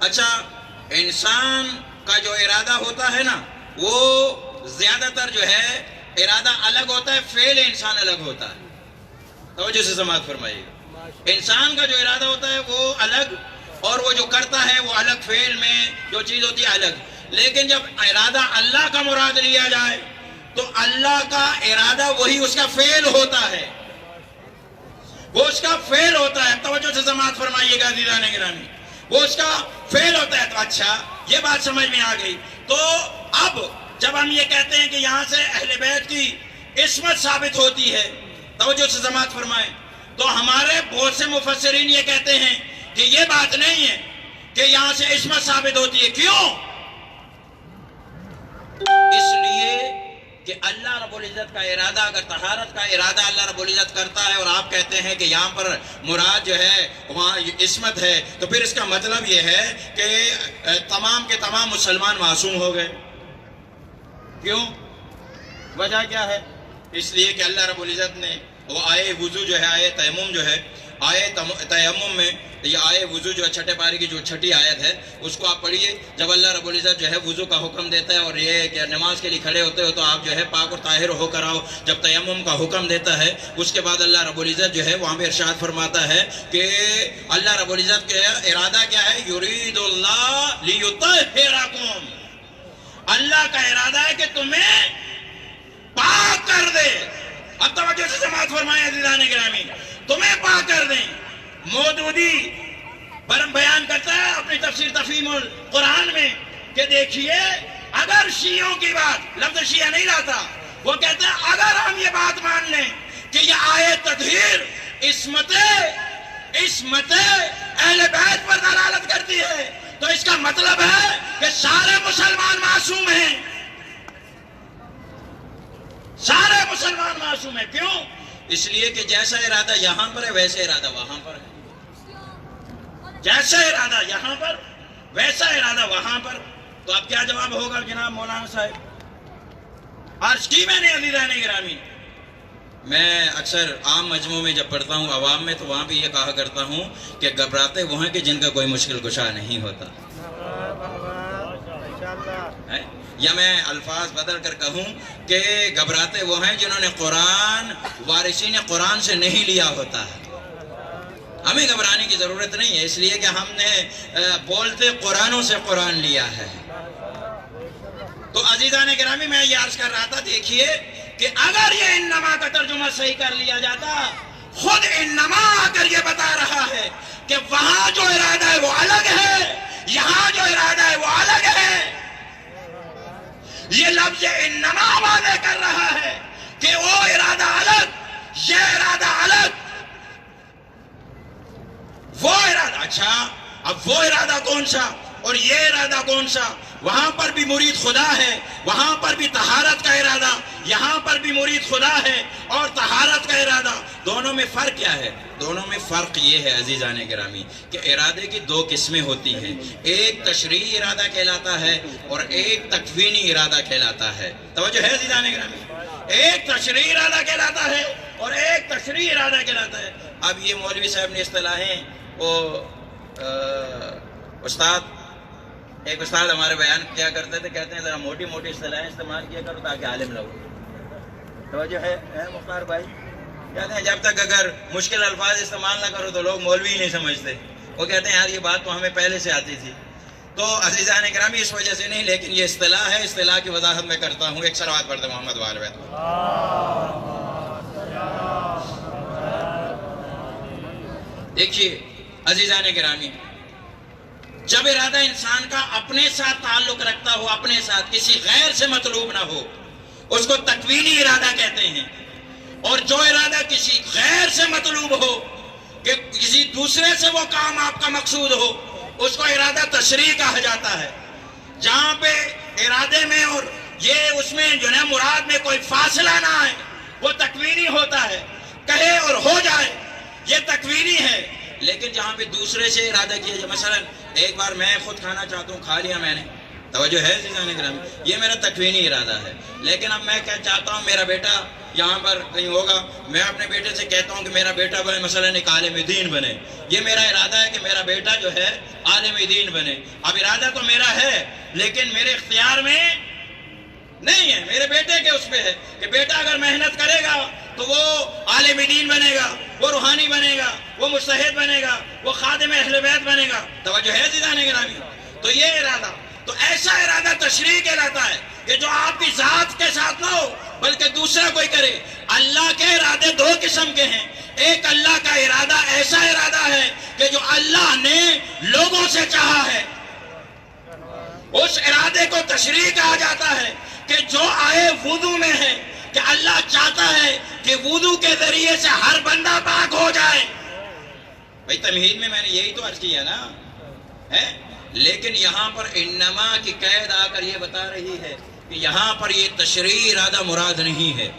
اچھا انسان کا جو ارادہ ہوتا ہے نا وہ زیادہ تر جو ہے ارادہ الگ ہوتا ہے، فعل انسان الگ ہوتا ہے. توجہ سے سماعت فرمائیے. انسان کا جو ارادہ ہوتا ہے وہ الگ، اور وہ جو کرتا ہے وہ الگ، فعل میں جو چیز ہوتی ہے الگ. لیکن جب ارادہ اللہ کا مراد لیا جائے تو اللہ کا ارادہ وہی اس کا فعل ہوتا ہے، وہ اس کا فعل ہوتا ہے. توجہ سے سماعت فرمائیے گا عزیزان گرامی، وہ اس کا فعل ہوتا ہے. تو اچھا یہ بات سمجھ میں آ گئی. تو اب جب ہم یہ کہتے ہیں کہ یہاں سے اہل بیت کی عصمت ثابت ہوتی ہے، توجہ سے سماعت فرمائیں، تو ہمارے بہت سے مفسرین یہ کہتے ہیں کہ یہ بات نہیں ہے کہ یہاں سے عصمت ثابت ہوتی ہے. کیوں؟ اس لیے کہ اللہ رب العزت کا ارادہ، اگر طہارت کا ارادہ اللہ رب العزت کرتا ہے اور آپ کہتے ہیں کہ یہاں پر مراد جو ہے وہاں عصمت ہے، تو پھر اس کا مطلب یہ ہے کہ تمام کے تمام مسلمان معصوم ہو گئے. کیوں؟ وجہ کیا ہے؟ اس لیے کہ اللہ رب العزت نے وہ آئے وضو جو ہے، آئے تیمم جو ہے، آئے تیمم میں یہ آئے وضو جو ہے چھٹے پارے کی جو چھٹی آیت ہے اس کو آپ پڑھیے. جب اللہ رب العزت جو ہے وضو کا حکم دیتا ہے اور یہ کہ نماز کے لیے کھڑے ہوتے ہو تو آپ جو ہے پاک اور طاہر ہو کر آؤ، جب تیمم کا حکم دیتا ہے اس کے بعد اللہ رب العزت جو ہے وہاں پہ ارشاد فرماتا ہے کہ اللہ رب العزت کا ارادہ کیا ہے؟ یرید اللہ لیطہرکم، اللہ کا ارادہ ہے کہ تمہیں پاک کر دے. اب توجہ سے سماعت فرمائیں عزیزان گرامی، تمہیں پاک کر دیں. مودودی بیان کرتا ہے اپنی تفسیر تفہیم القرآن میں کہ دیکھیے اگر شیعوں کی بات، لفظ شیعہ نہیں لاتا، وہ کہتے ہیں اگر ہم یہ بات مان لیں کہ یہ آیت تطہیر عصمت اہل بیت پر دلالت کرتی ہے تو اس کا مطلب ہے کہ سارے مسلمان معصوم ہیں، سارے مسلمان معصوم ہیں. کیوں؟ اس لیے کہ جیسا ارادہ یہاں پر ہے ویسے ارادہ وہاں پر ہے، جیسا ارادہ یہاں پر ویسا ارادہ وہاں پر. تو اب کیا جواب ہوگا جناب مولانا صاحب؟ عرض کی میں نے عزیزان گرامی، میں اکثر عام مجموعوں میں جب پڑھتا ہوں عوام میں تو وہاں بھی یہ کہا کرتا ہوں کہ گھبراتے وہ ہیں کہ جن کا کوئی مشکل کشا نہیں ہوتا. یا میں الفاظ بدل کر کہوں کہ گھبراتے وہ ہیں جنہوں نے قرآن وارثین قرآن سے نہیں لیا ہوتا ہے. ہمیں گھبرانے کی ضرورت نہیں ہے، اس لیے کہ ہم نے بولتے قرآنوں سے قرآن لیا ہے. تو عزیزان گرامی میں یہ عرض کر رہا تھا، دیکھیے کہ اگر یہ انما کا ترجمہ صحیح کر لیا جاتا، خود انما آ کر یہ بتا رہا ہے کہ وہاں جو ارادہ ہے وہ الگ ہے، یہاں جو ارادہ ہے وہ الگ ہے. یہ لفظ انما واضح کر رہا ہے کہ وہ ارادہ الگ، یہ ارادہ الگ، وہ ارادہ. اچھا اب وہ ارادہ کون سا اور یہ ارادہ کون سا؟ وہاں پر بھی مرید خدا ہے، وہاں پر بھی طہارت کا ارادہ، یہاں پر بھی مرید خدا ہے اور طہارت کا ارادہ. دونوں میں فرق کیا ہے؟ دونوں میں فرق یہ ہے عزیزان گرامی کہ ارادے کی دو قسمیں ہوتی ہیں، ایک تشریعی ارادہ کہلاتا ہے اور ایک تکوینی ارادہ کہلاتا ہے. توجہ ہے عزیزان گرامی؟ ایک تشریعی ارادہ کہلاتا ہے اور ایک تشریعی ارادہ کہلاتا ہے. اب یہ مولوی صاحب نے اصطلاحیں، وہ ایک استاد ہمارے بیان کیا کرتے تھے، کہتے ہیں ذرا موٹی موٹی اصطلاحیں استعمال کیا کرو تاکہ عالم لگو. توجہ ہے مختار بھائی؟ کہتے ہیں جب تک اگر مشکل الفاظ استعمال نہ کرو تو لوگ مولوی ہی نہیں سمجھتے. وہ کہتے ہیں یار یہ بات تو ہمیں پہلے سے آتی تھی. تو عزیزان گرامی اس وجہ سے نہیں، لیکن یہ اصطلاح ہے، اصطلاح کی وضاحت میں کرتا ہوں. ایک صلوات پڑھتے محمد وآل بیت. دیکھیے عزیزان گرامی، جب ارادہ انسان کا اپنے ساتھ تعلق رکھتا ہو، اپنے ساتھ کسی غیر سے مطلوب نہ ہو، اس کو تکوینی ارادہ کہتے ہیں. اور جو ارادہ کسی غیر سے مطلوب ہو کہ کسی دوسرے سے وہ کام آپ کا مقصود ہو، اس کو ارادہ تشریع کہا جاتا ہے. جہاں پہ ارادے میں اور یہ اس میں جو ہے مراد میں کوئی فاصلہ نہ آئے وہ تکوینی ہوتا ہے. کہے اور ہو جائے یہ تکوینی ہے. لیکن جہاں پہ دوسرے سے ارادہ کیا جائے، مثلا ایک بار میں خود کھانا چاہتا ہوں، کھا لیا میں نے، توجہ ہے عزیزان گرامی، یہ میرا تکوینی ارادہ ہے. لیکن اب میں کیا چاہتا ہوں میرا بیٹا یہاں پر کہیں ہوگا، میں اپنے بیٹے سے کہتا ہوں کہ میرا بیٹا بنے، مثلا ایک عالم دین بنے. یہ میرا ارادہ ہے کہ میرا بیٹا جو ہے عالم دین بنے. اب ارادہ تو میرا ہے لیکن میرے اختیار میں نہیں ہے، میرے بیٹے کے اس پہ ہے کہ بیٹا اگر محنت کرے گا تو وہ عالم دین بنے گا، وہ روحانی بنے گا، وہ مجتہد بنے گا، وہ خادم اہل بیت بنے گا. توجہ ہے عزیزان گرامی؟ تو یہ ارادہ، تو ایسا ارادہ تشریع کہلاتا ہے کہ جو آپ کی ذات کے ساتھ نہ ہو بلکہ دوسرا کوئی کرے. اللہ کے ارادے دو قسم کے ہیں. ایک اللہ کا ارادہ ایسا ارادہ ہے کہ جو اللہ نے لوگوں سے چاہا ہے، اس ارادے کو تشریع کہا جاتا ہے کہ جو آئے وضو میں ہے کہ اللہ چاہتا ہے کہ وضو کے ذریعے سے ہر بندہ پاک ہو جائے. بھائی تمہید میں نے یہی تو عرض کیا نا ہے. لیکن یہاں پر انما کی قید آ کر یہ بتا رہی ہے کہ یہاں پر یہ تشریعی ارادہ مراد نہیں ہے.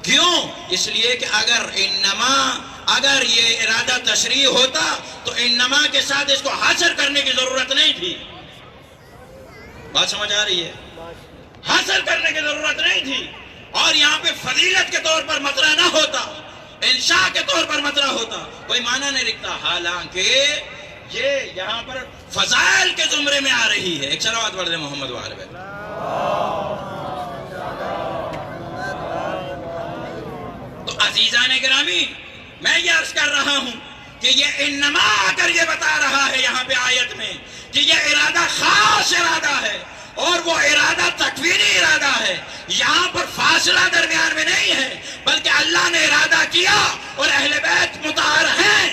کیوں؟ اس لیے کہ اگر یہ ارادہ تشریعی ہوتا تو انما کے ساتھ اس کو حاصل کرنے کی ضرورت نہیں تھی. بات سمجھ آ رہی ہے؟ حاصل کرنے کی ضرورت نہیں تھی. اور یہاں پہ فضیلت کے طور پر مطرح نہ ہوتا، انشاء کے طور پر مطرح ہوتا، کوئی معنی نہیں رکھتا. حالانکہ یہ یہاں پر فضائل کے زمرے میں آ رہی ہے. ایک صلوات پڑھ دیں محمد وآل پہ. تو عزیزان گرامی، میں یہ عرض کر رہا ہوں کہ یہ انما آ کر یہ بتا رہا ہے یہاں پہ آیت میں کہ یہ ارادہ خاص ارادہ ہے، اور وہ ارادہ تکوینی ارادہ ہے. یہاں پر فاصلہ درمیان میں نہیں ہے، بلکہ اللہ نے ارادہ کیا اور اہل بیت مطہر ہیں.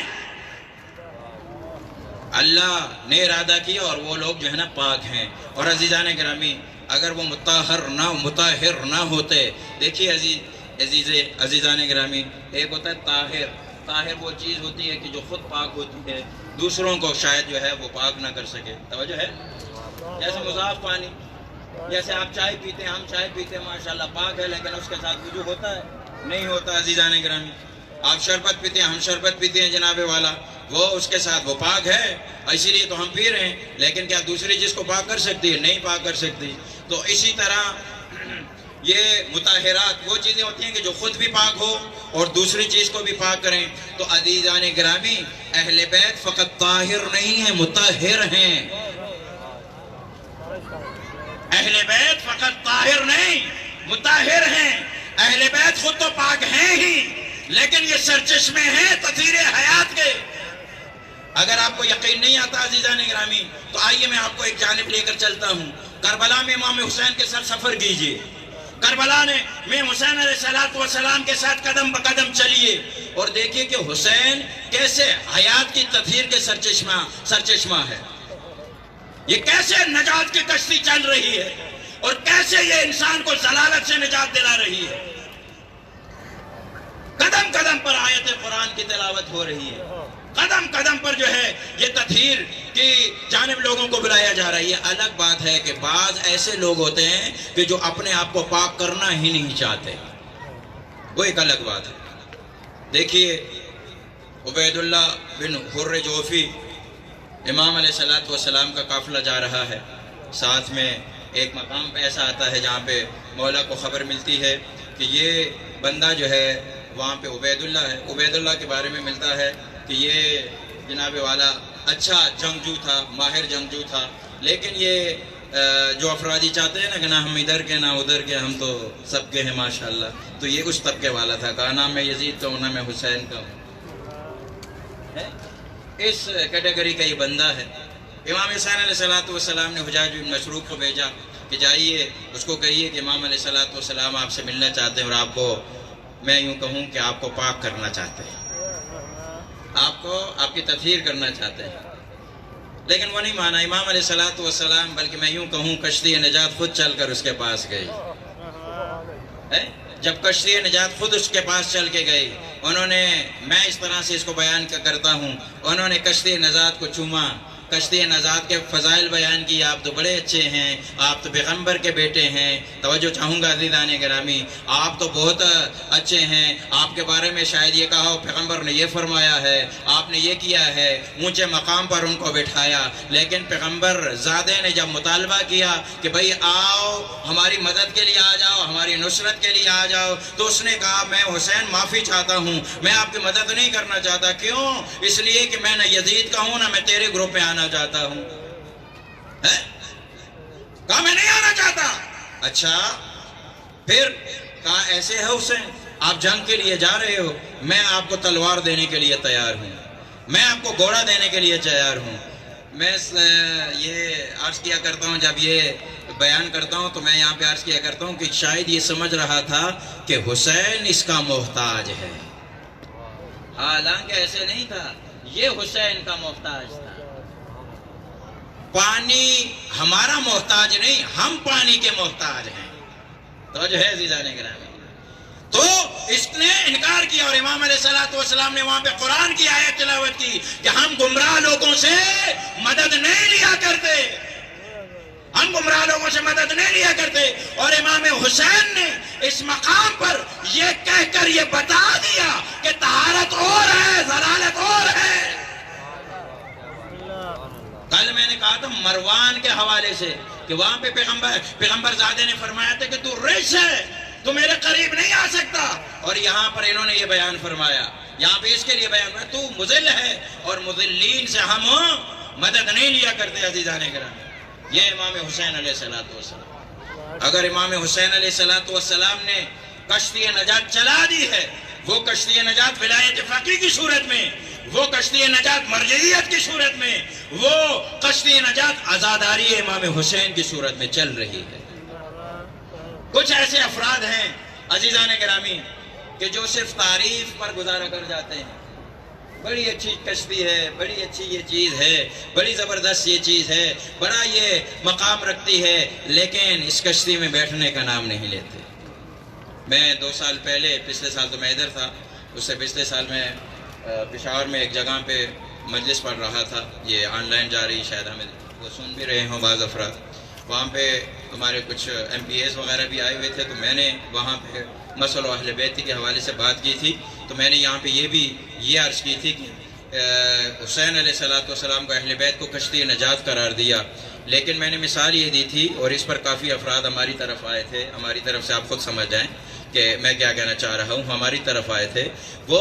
اللہ نے ارادہ کیا اور وہ لوگ جو ہے نا پاک ہیں. اور عزیزان گرامی، اگر وہ مطہر نہ ہوتے، دیکھیے عزیزان گرامی، ایک ہوتا ہے طاہر. طاہر وہ چیز ہوتی ہے کہ جو خود پاک ہوتی ہے، دوسروں کو شاید جو ہے وہ پاک نہ کر سکے. توجہ ہے؟ جیسے مضاف پانی، جیسے آپ چائے پیتے ہیں، ہم چائے پیتے ہیں ماشاءاللہ پاک ہے، لیکن اس کے ساتھ وضو ہوتا ہے؟ نہیں ہوتا. عزیزان گرامی، آپ شربت پیتے ہیں، ہم شربت پیتے ہیں جناب والا، وہ اس کے ساتھ وہ پاک ہے، اسی لیے تو ہم پی رہے ہیں. لیکن کیا دوسری چیز کو پاک کر سکتی ہے؟ نہیں پاک کر سکتی. تو اسی طرح یہ مطہرات وہ چیزیں ہوتی ہیں کہ جو خود بھی پاک ہو اور دوسری چیز کو بھی پاک کریں. تو عزیزان گرامی، اہل بیت فقط طاہر نہیں ہیں، مطہر ہیں. اہل بیت فقط طاہر نہیں، مطہر ہیں. اہل بیت خود تو پاک ہیں ہی، لیکن یہ سرچشمے ہیں تطہیر حیات کے. اگر آپ کو یقین نہیں آتا عزیزان گرامی، تو آئیے میں آپ کو ایک جانب لے کر چلتا ہوں. کربلا میں امام حسین کے ساتھ سفر کیجئے. کربلا میں حسین علیہ السلام کے ساتھ قدم بقدم چلیے اور دیکھیے کہ حسین کیسے حیات کی تطہیر کے سرچشمہ ہے. یہ کیسے نجات کی کشتی چل رہی ہے اور کیسے یہ انسان کو ضلالت سے نجات دلا رہی ہے. قدم قدم پر آیت قرآن کی تلاوت ہو رہی ہے. قدم قدم پر جو ہے یہ تطہیر کی جانب لوگوں کو بلایا جا رہا ہے. یہ الگ بات ہے کہ بعض ایسے لوگ ہوتے ہیں کہ جو اپنے آپ کو پاک کرنا ہی نہیں چاہتے، وہ ایک الگ بات ہے. دیکھیے عبید اللہ بن حر جوفی، امام علیہ السلام کا قافلہ جا رہا ہے. ساتھ میں ایک مقام پہ ایسا آتا ہے جہاں پہ مولا کو خبر ملتی ہے کہ یہ بندہ جو ہے وہاں پہ عبید اللہ ہے. عبید اللہ کے بارے میں ملتا ہے کہ یہ جناب والا اچھا جنگجو تھا، ماہر جنگجو تھا، لیکن یہ جو افرادی چاہتے ہیں نا کہ نہ ہم ادھر کے نہ ادھر کے، ہم تو سب کے ہیں ماشاءاللہ، تو یہ اس طبقے والا تھا. کہا نہ میں یزید کا ہوں نہ میں حسین کا ہوں. اس کیٹیگری کا یہ بندہ ہے. امام حسین علیہ السلام نے حجاج بن مشروق کو بھیجا کہ جائیے اس کو کہیے کہ امام علیہ السلام آپ سے ملنا چاہتے ہیں اور آپ کو میں یوں کہوں کہ آپ کو پاک کرنا چاہتے ہیں، آپ کی تطہیر کرنا چاہتے ہیں. لیکن وہ نہیں مانا امام علیہ السلام، بلکہ میں یوں کہوں کشتی نجات خود چل کر اس کے پاس گئی. جب کشتی نجات خود اس کے پاس چل کے گئی، انہوں نے، میں اس طرح سے اس کو بیان کرتا ہوں، انہوں نے کشتی نجات کو چوما، کشتی نجات کے فضائل بیان کی. آپ تو بڑے اچھے ہیں، آپ تو پیغمبر کے بیٹے ہیں. توجہ چاہوں گا عزیزان گرامی، آپ تو بہت اچھے ہیں، آپ کے بارے میں شاید یہ کہا ہو پیغمبر نے یہ فرمایا ہے، آپ نے یہ کیا ہے، اونچے مقام پر ان کو بٹھایا. لیکن پیغمبر زادے نے جب مطالبہ کیا کہ بھئی آؤ ہماری مدد کے لیے آ جاؤ، ہماری نصرت کے لیے آ جاؤ، تو اس نے کہا میں حسین معافی چاہتا ہوں، میں آپ کی مدد نہیں کرنا چاہتا. کیوں؟ اس لیے کہ میں نہ یزید کا ہوں نہ میں تیرے گروپ میں آنا چاہتا ہوں. کہا میں نہیں آنا چاہتا. اچھا پھر کہا ایسے ہے حسین؟ آپ جنگ کے لیے جا رہے ہو، میں آپ کو تلوار دینے کے لیے تیار ہوں، میں آپ کو گھوڑا دینے کے لیے تیار ہوں۔ میں یہ عرض کیا کرتا ہوں، جب یہ بیان کرتا ہوں تو میں یہاں پہ عرض کیا کرتا ہوں کہ شاید یہ سمجھ رہا تھا کہ حسین اس کا محتاج ہے، حالانکہ ایسے نہیں تھا، یہ حسین کا محتاج تھا۔ پانی ہمارا محتاج نہیں، ہم پانی کے محتاج ہیں۔ تو جو ہے عزیزان گرامی، تو اس نے انکار کیا، اور امام علیہ السلام نے وہاں پہ قرآن کی آیت تلاوت کی کہ ہم گمراہ لوگوں سے مدد نہیں لیا کرتے، ہم گمراہ لوگوں سے مدد نہیں لیا کرتے۔ اور امام حسین نے اس مقام پر یہ کہہ کر یہ بتا دیا کہ طہارت اور ہے، ضلالت اور ہے۔ کل میں نے کہا تھا مروان کے حوالے سے کہ وہاں پہ پیغمبر زادے نے فرمایا تھا کہ تو رجس ہے، تو میرے قریب نہیں آ سکتا، اور یہاں پر انہوں نے یہ بیان فرمایا، یہاں پہ اس کے لیے بیان فرمایا تو مذل ہے، اور مذلین سے ہم مدد نہیں لیا کرتے۔ عزیزان گرامی، یہ امام حسین علیہ السلام، اگر امام حسین علیہ السلام نے کشتی نجات چلا دی ہے، وہ کشتی نجات ولایت فقیہ کی صورت میں، وہ کشتی نجات مرجعیت کی صورت میں، وہ کشتی نجات عزاداری امام حسین کی صورت میں چل رہی ہے۔ کچھ ایسے افراد ہیں عزیزان گرامی کہ جو صرف تعریف پر گزارا کر جاتے ہیں، بڑی اچھی کشتی ہے، بڑی اچھی یہ چیز ہے، بڑی زبردست یہ چیز ہے، بڑا یہ مقام رکھتی ہے، لیکن اس کشتی میں بیٹھنے کا نام نہیں لیتے۔ میں 2 سال پہلے، پچھلے سال تو میں ادھر تھا، اس سے پچھلے سال میں پشاور میں ایک جگہ پہ مجلس پڑھ رہا تھا، یہ آن لائن جاری، شاید ہمیں وہ سن بھی رہے ہوں بعض افراد۔ وہاں پہ ہمارے کچھ MPs وغیرہ بھی آئے ہوئے تھے، تو میں نے وہاں پہ مسئلہ اہل بیت کے حوالے سے بات کی تھی، تو میں نے یہاں پہ یہ عرض کی تھی کہ حسین علیہ السلام کو اہل بیت کو کشتی نجات قرار دیا، لیکن میں نے مثال یہ دی تھی، اور اس پر کافی افراد ہماری طرف آئے تھے، ہماری طرف سے آپ خود سمجھ جائیں کہ میں کیا کہنا چاہ رہا ہوں، ہماری طرف آئے تھے۔ وہ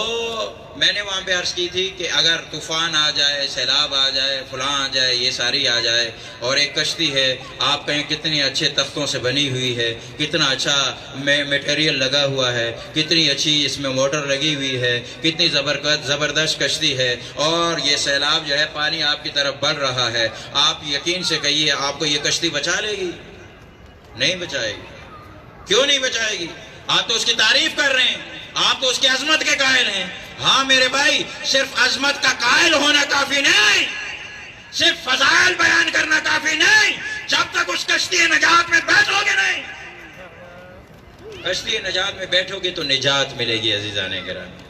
میں نے وہاں پہ عرض کی تھی کہ اگر طوفان آ جائے، سیلاب آ جائے، فلاں آ جائے، یہ ساری آ جائے، اور ایک کشتی ہے، آپ کہیں کتنی اچھے تختوں سے بنی ہوئی ہے، کتنا اچھا میٹیریل لگا ہوا ہے، کتنی اچھی اس میں موٹر لگی ہوئی ہے، کتنی زبردست کشتی ہے، اور یہ سیلاب جو ہے پانی آپ کی طرف بڑھ رہا ہے، آپ یقین سے کہیے آپ کو یہ کشتی بچا لے گی؟ نہیں بچائے گی۔ کیوں نہیں بچائے گی؟ آپ تو اس کی تعریف کر رہے ہیں، آپ تو اس کی عظمت کے قائل ہیں۔ ہاں میرے بھائی، صرف عظمت کا قائل ہونا کافی نہیں، صرف فضائل بیان کرنا کافی نہیں، جب تک اس کشتی نجات میں بیٹھو گے نہیں، کشتی نجات میں بیٹھو گے تو نجات ملے گی۔ عزیزان گرامی،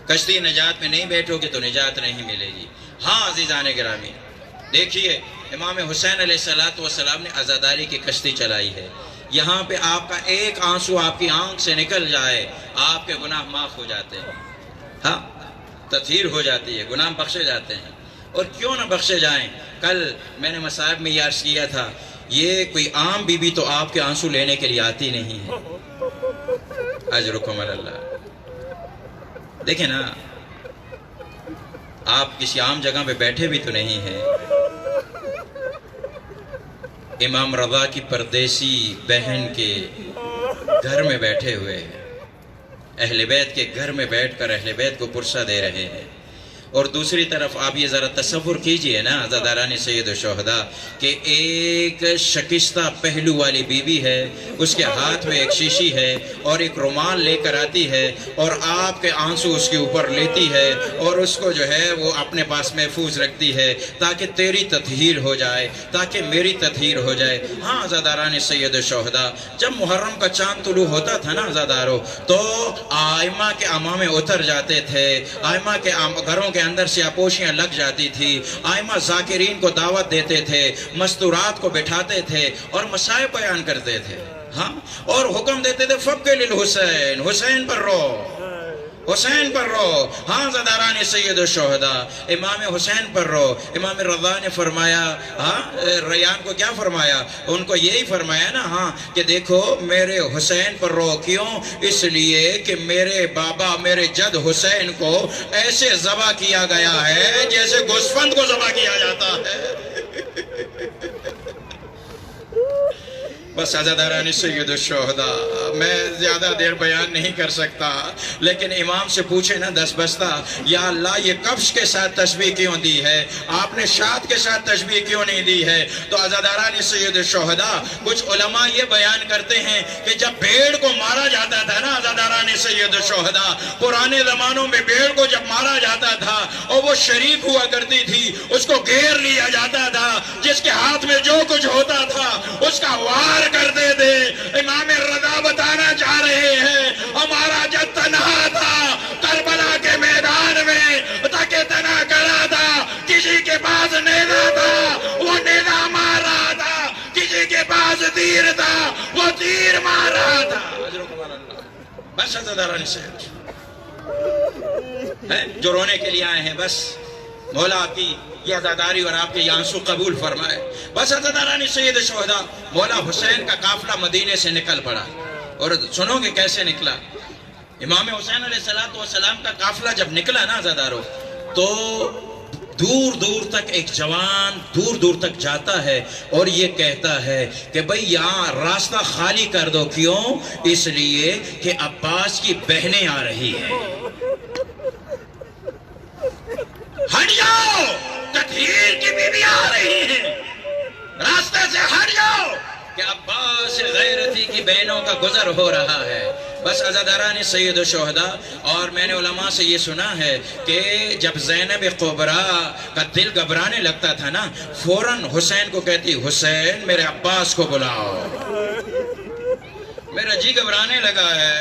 کشتی نجات میں نہیں بیٹھو گے تو نجات نہیں ملے گی۔ ہاں عزیزان گرامی، دیکھیے امام حسین علیہ السلام نے عزاداری کی کشتی چلائی ہے، یہاں پہ آپ کا ایک آنسو آپ کی آنکھ سے نکل جائے، آپ کے گناہ معاف ہو جاتے ہیں، ہاں تطہیر ہو جاتی ہے، گناہ بخشے جاتے ہیں۔ اور کیوں نہ بخشے جائیں، کل میں نے مصائب میں یہ عرض کیا تھا، یہ کوئی عام بی بی تو آپ کے آنسو لینے کے لیے آتی نہیں ہے۔ اجرکم اللہ، دیکھیں نا، آپ کسی عام جگہ پہ بیٹھے بھی تو نہیں ہیں، امام رضا کی پردیسی بہن کے گھر میں بیٹھے ہوئے ہیں، اہل بیت کے گھر میں بیٹھ کر اہل بیت کو پرسہ دے رہے ہیں، اور دوسری طرف آپ یہ ذرا تصور کیجئے نا عزاداران سید الشہداء کہ ایک شکستہ پہلو والی بیوی ہے، اس کے ہاتھ میں ایک شیشی ہے اور ایک رومال لے کر آتی ہے، اور آپ کے آنسو اس کے اوپر لیتی ہے، اور اس کو جو ہے وہ اپنے پاس محفوظ رکھتی ہے تاکہ تیری تطہیر ہو جائے، تاکہ میری تطہیر ہو جائے۔ ہاں عزاداران سید الشہداء، جب محرم کا چاند طلوع ہوتا تھا نا عزاداروں، تو آئمہ کے امامے اتر جاتے تھے، آئمہ کے گھروں کے اندر سے آپوشیاں لگ جاتی تھی، آئمہ ذاکرین کو دعوت دیتے تھے، مستورات کو بٹھاتے تھے اور مصائب بیان کرتے تھے، ہاں، اور حکم دیتے تھے فَبْكِ لِلْحُسَيْن، حسین پر رو، حسین پر رو۔ ہاں عزاداران سید الشہداء، امام حسین پر رو۔ امام رضا نے فرمایا، ہاں ریان کو کیا فرمایا؟ ان کو یہی فرمایا نا، ہاں کہ دیکھو میرے حسین پر رو، کیوں؟ اس لیے کہ میرے بابا میرے جد حسین کو ایسے ذبح کیا گیا ہے جیسے گوسفند کو ذبح کیا جاتا ہے۔ بس عزاداران سید الشہداء، میں زیادہ دیر بیان نہیں کر سکتا، لیکن امام سے پوچھے نا دس بستہ، یا اللہ یہ کبش کے ساتھ تشبیہ کیوں دی ہے، آپ نے شاد کے ساتھ تشبیہ کیوں نہیں دی ہے؟ تو عزاداران سید الشہداء، کچھ علماء یہ بیان کرتے ہیں کہ جب بھیڑ کو مارا جاتا تھا نا عزاداران سید الشہداء، پرانے زمانوں میں بھیڑ کو جب مارا جاتا تھا اور وہ شریک ہوا کرتی تھی، اس کو گھیر لیا جاتا تھا، جس کے ہاتھ میں جو کچھ ہوتا تھا اس کا وار کرتے تھے۔ امام رضا بتانا چاہ رہے ہیں ہمارا جب تنہا تھا کربلا کے میدان میں تاکہ تنہا کرا تھا، کسی کے پاس نیزہ تھا وہ نیزہ مار رہا تھا، کسی کے پاس تیر تھا وہ تیر مار رہا تھا۔ بس عزاداران سے جو رونے کے لیے آئے ہیں، بس مولا آپ کی یہ عزاداری اور آپ کے یہ آنسو قبول فرمائے۔ بس عزاداران سید الشہداء، مولا حسین کا قافلہ مدینے سے نکل پڑا، اور سنو گے کیسے نکلا۔ امام حسین علیہ السلام کا قافلہ جب نکلا نا عزادارو، تو دور دور تک ایک جوان دور دور تک جاتا ہے اور یہ کہتا ہے کہ بھئی یہاں راستہ خالی کر دو۔ کیوں؟ اس لیے کہ عباس کی بہنیں آ رہی ہیں، ہٹ جاؤ، تطہیر کی بیوی آ رہی ہیں، راستے سے ہٹ جاؤ کہ عباس غیرتی کی بہنوں کا گزر ہو رہا ہے۔ بس عزاداران سید الشہداء، اور میں نے علماء سے یہ سنا ہے کہ جب زینب کبریٰ کا دل گھبرانے لگتا تھا نا، فوراً حسین کو کہتی حسین میرے عباس کو بلاؤ، میرا جی گھبرانے لگا ہے۔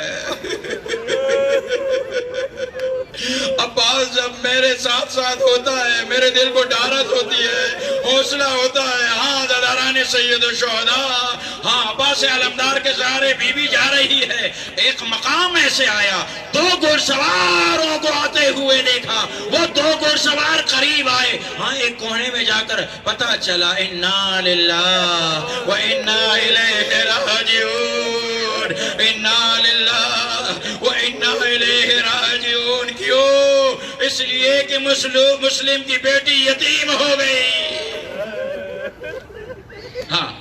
عباس جب میرے ساتھ ساتھ ہوتا ہے میرے دل کو ڈھارس ہوتی ہے، حوصلہ ہوتا ہے۔ ہاں عزاداران سید الشہداء، ہاں عباس علمدار کے سہارے بی بی جا رہی ہے۔ ایک مقام ایسے آیا، دو گھڑ سواروں کو آتے ہوئے دیکھا، وہ دو گھڑ سوار قریب آئے، ہاں ایک کونے میں جا کر پتا چلا انا للہ و انا الیہ راجعون، انا للہ و انا الیہ راجعون۔ کیوں؟ اس لیے کہ مسلم کی بیٹی یتیم ہو گئی۔ ہاں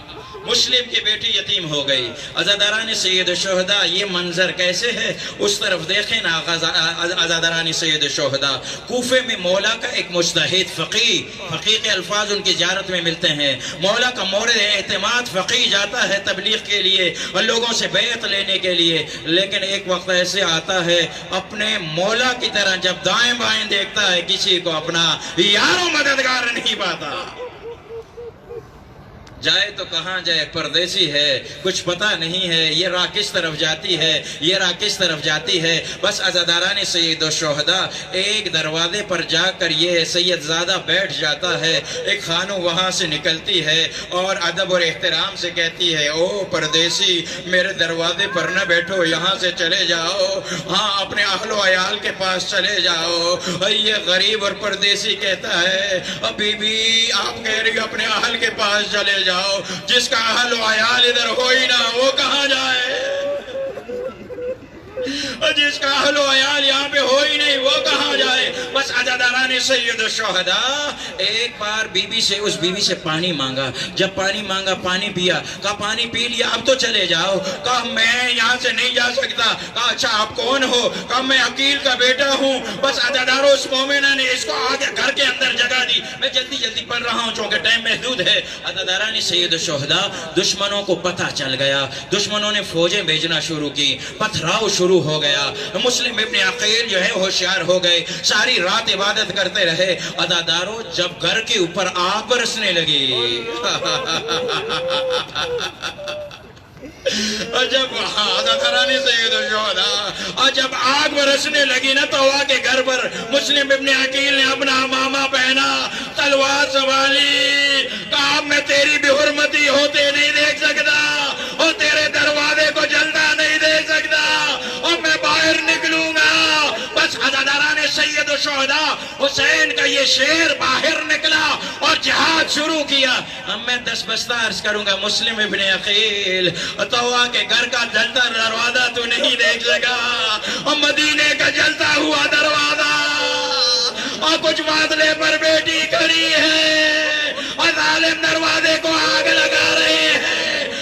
مسلم کی بیٹی یتیم ہو گئی۔ عزاداران سید الشہداء، یہ منظر کیسے ہے اس طرف دیکھیں نا۔ عزاداران سید الشہداء، کوفے میں مولا کا ایک مجتہد فقیہ کے الفاظ ان کی زیارت میں ملتے ہیں۔ مولا کا مورد اعتماد فقیہ جاتا ہے تبلیغ کے لیے اور لوگوں سے بیعت لینے کے لیے، لیکن ایک وقت ایسے آتا ہے اپنے مولا کی طرح جب دائیں بائیں دیکھتا ہے کسی کو اپنا یار و مددگار نہیں پاتا۔ جائے تو کہاں جائے، پردیسی ہے، کچھ پتہ نہیں ہے یہ راہ کس طرف جاتی ہے، یہ راہ کس طرف جاتی ہے۔ بس عزاداران سید الشہداء، ایک دروازے پر جا کر یہ سید زادہ بیٹھ جاتا ہے، ایک خانو وہاں سے نکلتی ہے اور ادب اور احترام سے کہتی ہے او پردیسی میرے دروازے پر نہ بیٹھو، یہاں سے چلے جاؤ، ہاں اپنے اہل و عیال کے پاس چلے جاؤ۔ یہ غریب اور پردیسی کہتا ہے بی بی آپ کہہ رہی اپنے اہل کے پاس چلے جاؤ، جس کا اہل و عیال ادھر ہو ہی نہ وہ کہاں جائے، جس کا اہل و عیال یہاں پہ ہو ہی نہیں وہ کہاں جائے۔ بس عزاداران سید الشہداء، ایک بار اس بی بی سے پانی مانگا، جب پانی مانگا پانی پیا، کہا پانی پی لیا اب تو چلے جاؤ، کہا میں یہاں سے نہیں جا سکتا، کہا اچھا آپ کون ہو، کہا میں عقیل کا بیٹا ہوں۔ بس عزاداروں اس مومنہ نے اس کو آگے گھر کے اندر جگہ دی، میں جلدی جلدی پڑھ رہا ہوں چونکہ ٹائم محدود ہے۔ عزاداران سید الشہداء، دشمنوں کو پتہ چل گیا، دشمنوں نے فوجیں بھیجنا شروع کی، پتھراؤ شروع ہو گیا، مسلم ابن عقیل جو ہے ہوشیار ہو گئے، ساری رات عبادت کرتے رہے۔ عزاداروں، جب گھر کے اوپر آگ برسنے لگی جب عزاداران سید الشہداء، جب آگ برسنے لگی نا توبہ کے گھر پر، مسلم ابن عقیل نے اپنا امامہ پہنا، تلوار سنبھالی، کہا میں تیری بھی حرمتی ہوتے نہیں دیکھ سکتا اور تیرے دروازے کو جلتا نہیں دیکھ سکتا اور میں باہر نکلوں گا۔ بس عزاداران سید الشہداء، حسین کا یہ شیر باہر نکلا اور جہاد شروع کیا۔ اب میں 10 بستہ عرض کروں گا، مسلم ابن عقیل توبہ کے گھر کا جلتا دروازہ تو نہیں دیکھ سکا اور مدینے کا جلتا ہوا دروازہ، اور کچھ فاصلے پر بیٹی کھڑی ہے اور ظالم دروازے کو آگ لگا رہے ہیں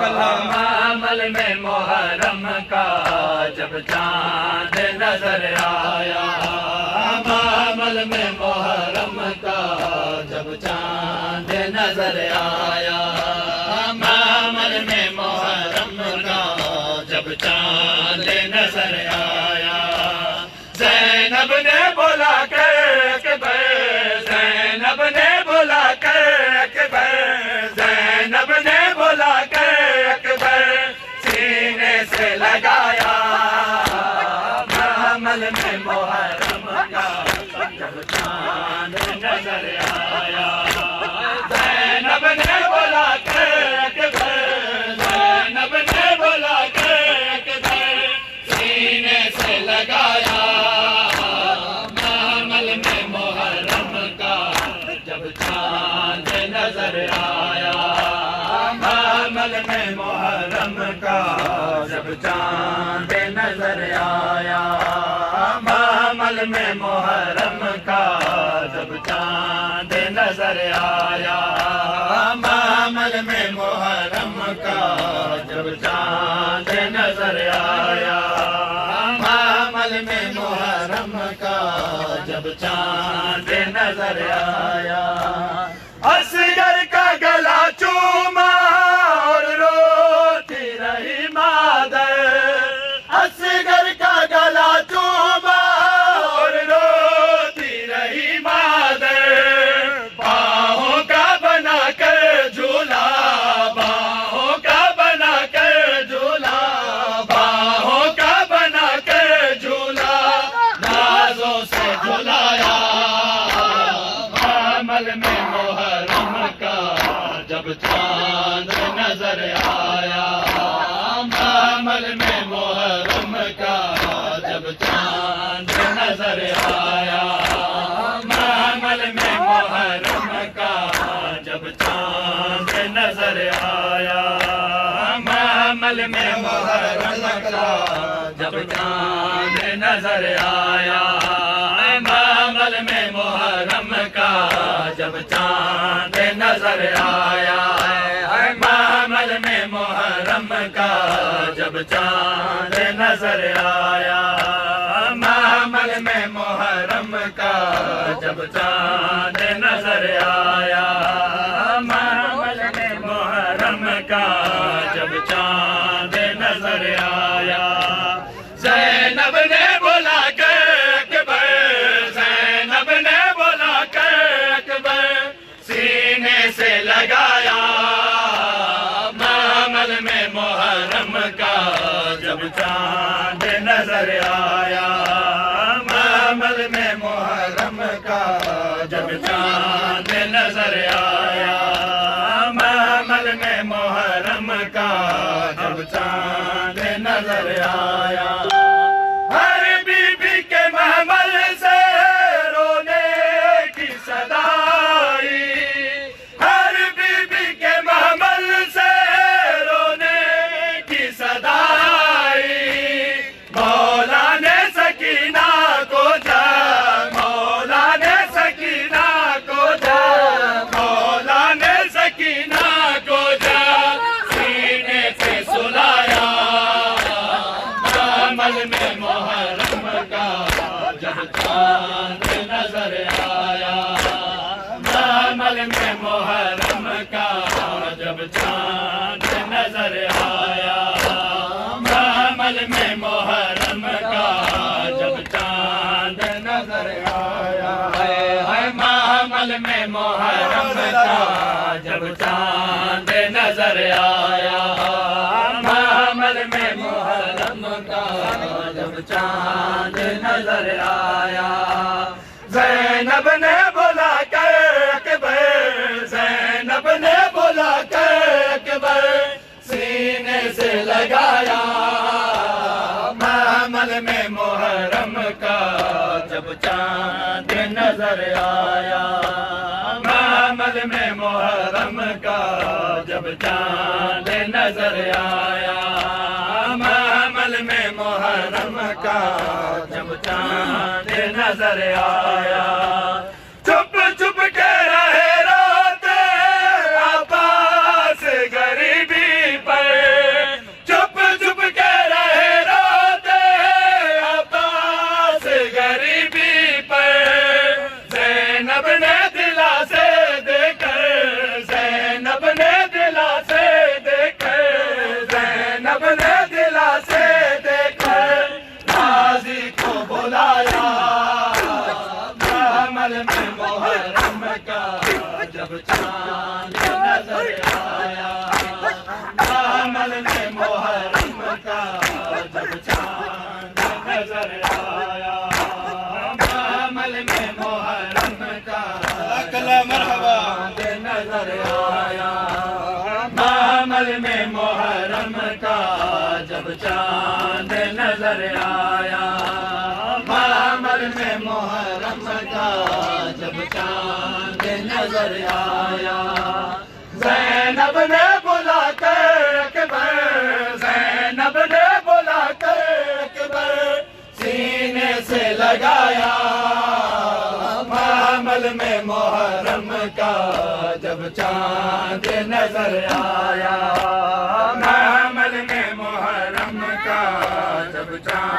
معمل میں محرم کا جب چاند نظر آیا معمل میں محرم کا جب چاند نظر آیا معمل میں محرم کا جب چاند نظر آیا زینب نے بولا کہ زینب نے بولا کہ زینب نے بولا کہ سینے سے لگایا معمل میں محرم کا جب چاند نظر آیا زینب نے بولا کہ زینب نے بولا کہ سینے سے لگایا معمل میں محرم کا جب چاند نظر آیا معمل میں محرم کا جب چاند نظر آیا معمل میں محرم کا جب چاند نظر آیا معمل میں محرم کا جب چاند نظر آیا معمل میں محرم کا جب چاند نظر آیا اصغر کا گلا چوما اور روتی رہی مادر اصغر کا گلا چوما اور روتی رہی مادر باہوں کا بنا کر جھولا باہوں کا بنا کر جھولا باہوں کا بنا کر جھولا نازوں سے جھلایا معمل میں محرم کا جب چاند نظر آیا معمل میں محرم کا جب چاند نظر آیا معمل میں محرم کا جب چاند نظر آیا معمل میں محرم کا جب چاند نظر آیا معمل میں محرم کا جب چاند نظر آیا معمل میں محرم کا جب چاند نظر آیا معمل میں محرم کا جب چاند نظر آیا معمل میں محرم کا جب چاند نظر آیا زینب نے بولا کہ زینب نے بولا کہ سینے سے لگایا معمل میں محرم کا جب چاند نظر آیا معمل میں محرم کا جب چاند نظر آیا معمل میں محرم کا جب چاند نظر آیا ہر بی بی کے محمل سے رونے کی صدائی ہر بی بی کے محمل سے رونے کی صدائی مولا نے سکینہ کو جا مولا نے سکینہ کو جا مولا نے سکینہ کو جا سینے سے سلایا معمل میں محرم کا جب چاند نظر آیا معمل میں محرم کا جب چاند نظر آیا معمل میں محرم کا جب چاند نظر آیا معمل میں محرم کا جب چاند نظر آیا معمل میں محرم کا جب چاند نظر آیا زینب نے بولا کہ زینب نے بولا کہ سینے سے لگایا معمل میں محرم کا جب چاند نظر آیا معمل میں محرم کا جب چاند نظر آیا معمل میں محرم کا جب چاند نظر آیا چپ چپ کے رہے روتے عباس غریبی پر جب چاند نظر آیا معمل میں محرم کا جب چاند نظر آیا زینب نے بلا کر اکبر زینب نے بلا کر اکبر سینے سے لگایا معمل میں محرم کا جب چاند نظر آیا معمل میں محرم کا جب چاند